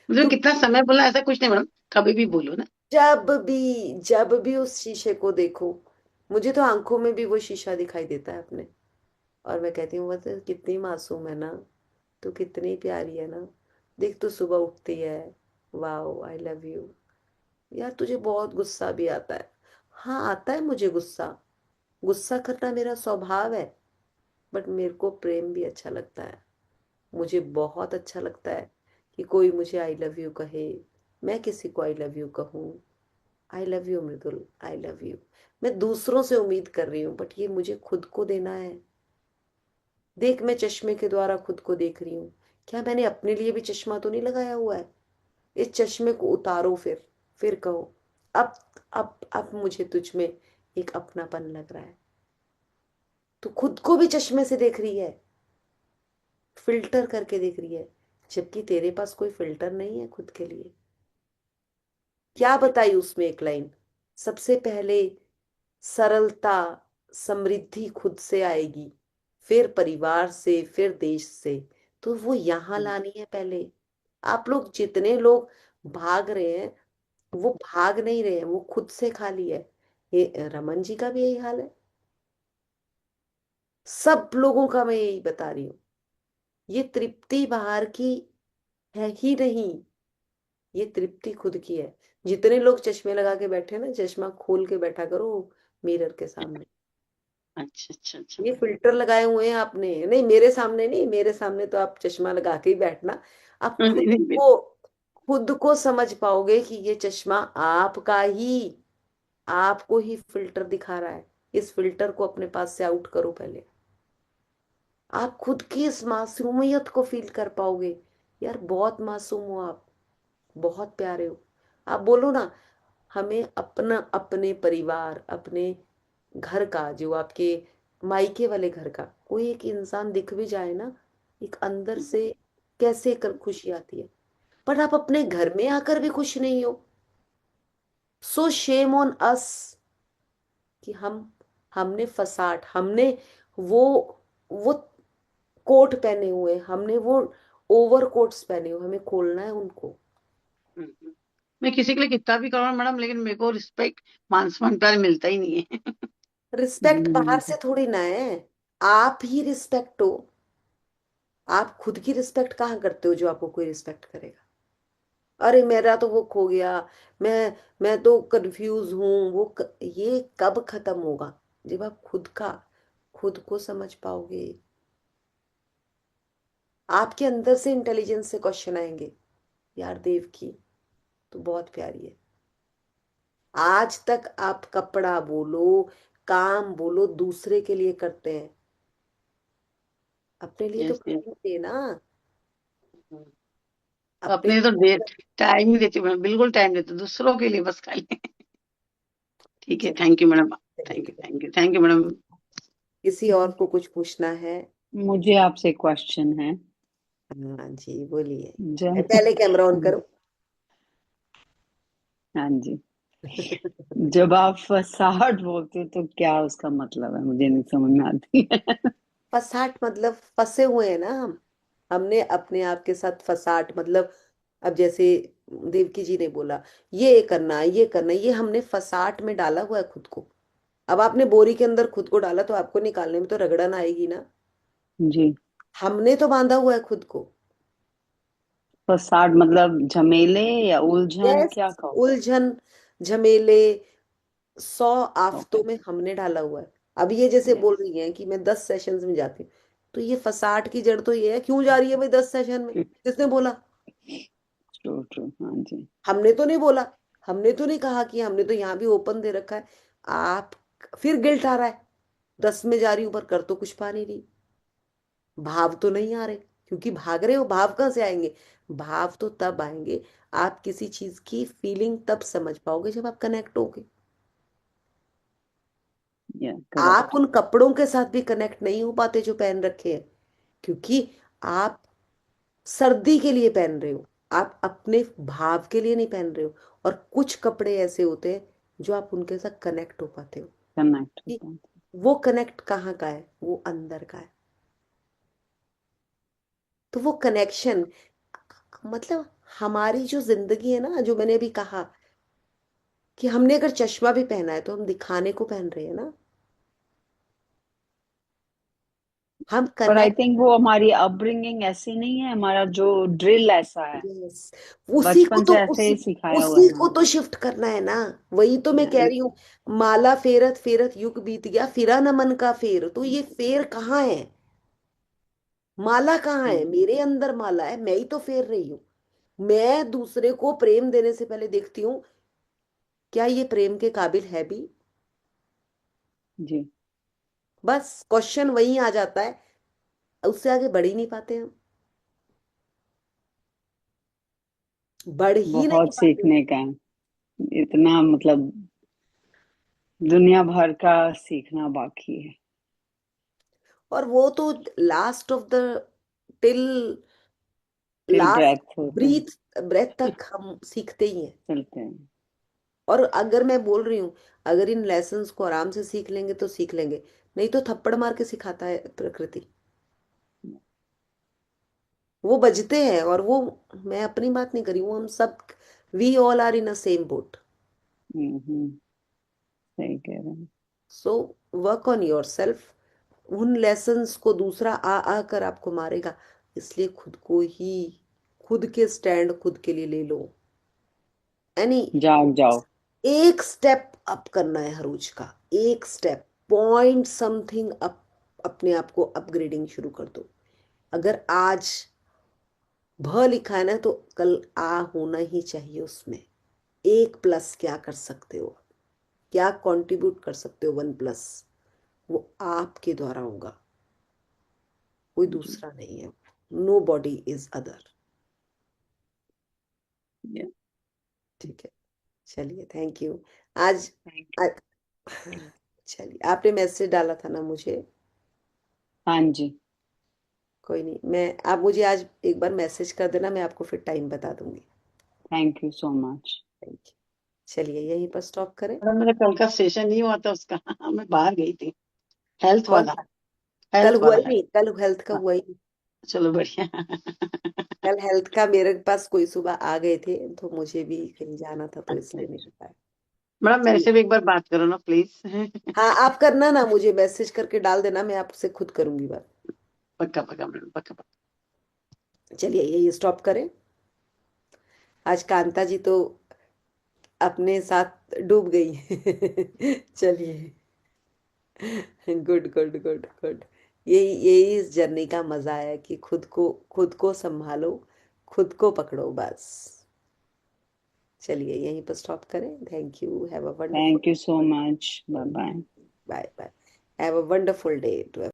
मतलब तू कितना समय बोला, ऐसा कुछ नहीं मैडम, कभी भी बोलो ना। जब भी उस शीशे को देखो, मुझे तो आंखों में भी वो शीशा दिखाई देता है अपने, और मैं कहती हूँ बस कितनी मासूम है ना, तू कितनी प्यारी है ना, देख तू सुबह उठती है, वाओ आई लव यू। यार तुझे बहुत गुस्सा भी आता है, हाँ, आता है मुझे गुस्सा। गुस्सा करना मेरा स्वभाव है। बट मेरे को प्रेम भी अच्छा लगता है। मुझे बहुत अच्छा लगता है कि कोई मुझे आई लव यू कहे, मैं किसी को आई लव यू कहूँ। आई love you Mridul, I love you. मैं दूसरों से उम्मीद कर रही हूँ, बट ये मुझे खुद को देना है। देख, मैं चश्मे के द्वारा खुद को देख रही हूँ। क्या मैंने अपने लिए भी चश्मा तो नहीं लगाया हुआ है? इस चश्मे को उतारो, फिर कहो, अब अब मुझे तुझ में एक अपनापन लग रहा है। तो खुद को भी चश्मे से देख रही है, फिल्टर करके देख रही है, जबकि तेरे पास कोई फिल्टर नहीं है खुद के लिए। क्या बताई उसमें एक लाइन? सबसे पहले सरलता, समृद्धि खुद से आएगी, फिर परिवार से, फिर देश से। तो वो यहाँ लानी है पहले। आप लोग जितने लोग भाग रहे हैं, वो भाग नहीं रहे हैं, वो खुद से खाली है। ये रमन जी का भी यही हाल है। सब लोगों का मैं यही बता रही हूँ। ये तृप्ति बाहर की है ही नहीं, ये तृप्ति खुद की है। जितने लोग चश्मे लगा के बैठे हैं ना, चश्मा खोल के बैठा करो मिरर के सामने। अच्छा अच्छा अच्छा। ये फिल्टर लगाए हुए हैं आपने, नहीं मेरे सामने नहीं, मेरे सामने तो आप चश्मा लगा के ही बैठना। आप नहीं, खुद नहीं, नहीं। को, खुद को समझ पाओगे कि ये चश्मा आपका ही, आपको ही फिल्टर दिखा रहा है। इस फिल्टर को अपने पास से आउट करो पहले। आप खुद की इस मासूमियत को फील कर पाओगे। यार बहुत मासूम हो आप, बहुत प्यारे हो। आप बोलो ना, हमें अपना, अपने परिवार, अपने घर का, जो आपके मायके वाले घर का कोई एक इंसान दिख भी जाए ना, एक अंदर से कैसे कर खुशी आती है। पर आप अपने घर में आकर भी खुश नहीं हो। सो शेम ऑन अस कि हमने फसाट, हमने वो वो कोट पहने हुए, हमने वो ओवर कोट्स पहने हुए, हमें खोलना है उनको। हम्म। मैं किसी के लिए कितना भी करूँ मैडम, लेकिन मेरे को रिस्पेक्ट, मान सम्मान, प्यार मिलता ही नहीं है। रिस्पेक्ट बाहर से थोड़ी ना है, आप ही रिस्पेक्ट हो। आप खुद की रिस्पेक्ट कहाँ करते हो जो आपको कोई रिस्पेक्ट करेगा? अरे मेरा तो वो खो गया, मैं तो कंफ्यूज हूँ, ये कब खत्म होगा? जब आप खुद को समझ पाओगे। आपके अंदर से इंटेलिजेंस से क्वेश्चन आएंगे, यार देव की तो बहुत प्यारी है। आज तक आप कपड़ा बोलो, काम बोलो, दूसरे के लिए करते हैं, अपने लिए तो यस यस। करेंगे ना। अपने अपने तो दे टाइम ही देती हूँ मैं, बिल्कुल टाइम देती हूँ दूसरों के लिए बस खाली। ठीक है, चलिए, thank you madam. Thank you चलिए। Thank you thank you madam. किसी और को कुछ पूछना है? मुझे आपसे क्वेश्चन है। हाँ जी, बोलिए। जब पहले कैमरा ऑन करो। हाँ जी, जब आप फसाड बोलते हो तो क्या उसका मतलब है, मुझे नहीं समझ में आती है। फसाट मतलब फंसे हुए हैं ना हम। हमने अपने आप के साथ फसाट मतलब, अब जैसे देवकी जी ने बोला, ये करना, ये हमने फसाट में डाला हुआ है खुद को। अब आपने बोरी के अंदर खुद को डाला, तो आपको निकालने में तो रगड़न आएगी ना। जी, हमने तो बांधा हुआ है खुद को। फसाड मतलब झमेले या उलझन, यस, क्या कहो। उलझन, झमेले, 100 ओके। आफतों में हमने डाला हुआ है। अब ये जैसे बोल यस। रही है कि मैं 10 सेशंस में जाती हूँ, तो ये फसाट की जड़ तो ये है, क्यों जा रही है भाई 10 सेशन में? किसने बोला? ट्रू ट्रू, हाँ जी। हमने तो नहीं बोला। हमने तो नहीं कहा कि, हमने तो यहाँ भी ओपन दे रखा है। आप, फिर गिल्ट आ रहा है, 10 में जा रही हूं पर कर तो कुछ पा नहीं रही। भाव तो नहीं आ रहे, क्योंकि भाग रहे हो। भाव कहाँ से आएंगे? भाव तो तब आएंगे, आप किसी चीज की फीलिंग तब समझ पाओगे जब आप कनेक्ट होगे। या आप करेक्ट। उन कपड़ों के साथ भी कनेक्ट नहीं हो पाते जो पहन रखे हैं, क्योंकि आप सर्दी के लिए पहन रहे हो, आप अपने भाव के लिए नहीं पहन रहे हो। और कुछ कपड़े ऐसे होते हैं जो आप उनके साथ कनेक्ट हो पाते हो। कनेक्ट कि होता है। वो कनेक्ट कहाँ का है? वो अंदर का है। तो वो कनेक्शन, मतलब हमारी जो जिंदगी है ना, जो मैंने अभी कहा कि हमने अगर चश्मा भी पहना है तो हम दिखाने को पहन रहे हैं ना। हम पर आई कनेक्ट। थिंक वो हमारी अपब्रिंगिंग ऐसी नहीं है, हमारा जो ड्रिल ऐसा है, यस, बचपन से ऐसे ही सिखाया हुआ उसी है को हमें। तो शिफ्ट करना है ना। वही तो मैं कह रही हूँ। माला फेरत फेरत युग बीत गया, फिरा न मन का फेर। तो ये फेर कहाँ है? माला कहाँ है? मेरे अंदर माला है, मैं ही तो फेर रही हूँ। मैं दूसरे को प्रेम देने से पहले देखती हूँ, क्या ये प्रेम के काबिल है भी? जी। बस क्वेश्चन वही आ जाता है, उससे आगे बढ़ ही नहीं पाते हम, बढ़ ही नहीं बहुत पाते। सीखने का है, इतना मतलब दुनिया भर का सीखना बाकी है। और वो तो last of the, till till last breath होते हैं, ब्रीथ ब्रेथ तक हम सीखते ही हैं। चलते हैं। और अगर मैं बोल रही हूँ, अगर इन लेसन्स को आराम से सीख लेंगे तो सीख लेंगे, नहीं तो थप्पड़ मार के सिखाता है प्रकृति। वो बजते हैं, और वो, मैं अपनी बात नहीं करी हूँ, हम सब, we all are in a same boat. सही कह रहे हैं। So work on yourself. उन लेसन्स को दूसरा आ आ कर आपको मारेगा, इसलिए खुद को ही, खुद के स्टैंड खुद के लिए ले लो। एनी, जाग जाओ। एक स्टेप अप करना है हर रोज का, एक स्टेप, पॉइंट समथिंग अप, अपने आप को अपग्रेडिंग शुरू कर दो। अगर आज भ लिखा है ना, तो कल आ होना ही चाहिए उसमें। एक प्लस क्या कर सकते हो, क्या कंट्रीब्यूट कर सकते हो, वन प्लस, वो आपके द्वारा होगा, कोई जी। दूसरा नहीं है। Nobody is other. ठीक है, चलिए, थैंक यू। आज थैंक आ, यू। चलिए, आपने मैसेज डाला था ना मुझे, हाँ जी। कोई नहीं, मैं, आप मुझे आज एक बार मैसेज कर देना, मैं आपको फिर टाइम बता दूंगी। Thank you so much. Thank you. चलिए, यहीं पर स्टॉप करें। मैडम मेरा कल का सेशन नहीं हुआ था उसका मैं बाहर गई थी, हेल्थ कौन वाला, सा? कल हेल्थ हुआ वाला ही है। नहीं, कल हेल्थ का हाँ, हुआ ही नहीं। चलो बढ़िया कल हेल्थ का मेरे पास कोई सुबह आ गए थे, तो मुझे भी कहीं जाना था, तो अच्छा इसलिए नहीं अच्छा। हो पाया। मैडम मेरे चलिए, से भी एक बार बात करो ना प्लीज हाँ, आप करना ना, मुझे मैसेज करके डाल देना, मैं आपसे खुद करूंगी बात। पक्का पक्का मैडम, पक्का पक्का। चलिए, ये स्टॉप करें। आज कांता जी तो अपने साथ डूब गई चलिए, गुड गुड गुड गुड। यही इस जर्नी का मजा है, कि खुद को संभालो, खुद को पकड़ो बस। चलिए, यहीं पर स्टॉप करें। Thank you, have a thank you so wonderful, much. Bye bye. Bye bye, have a wonderful day to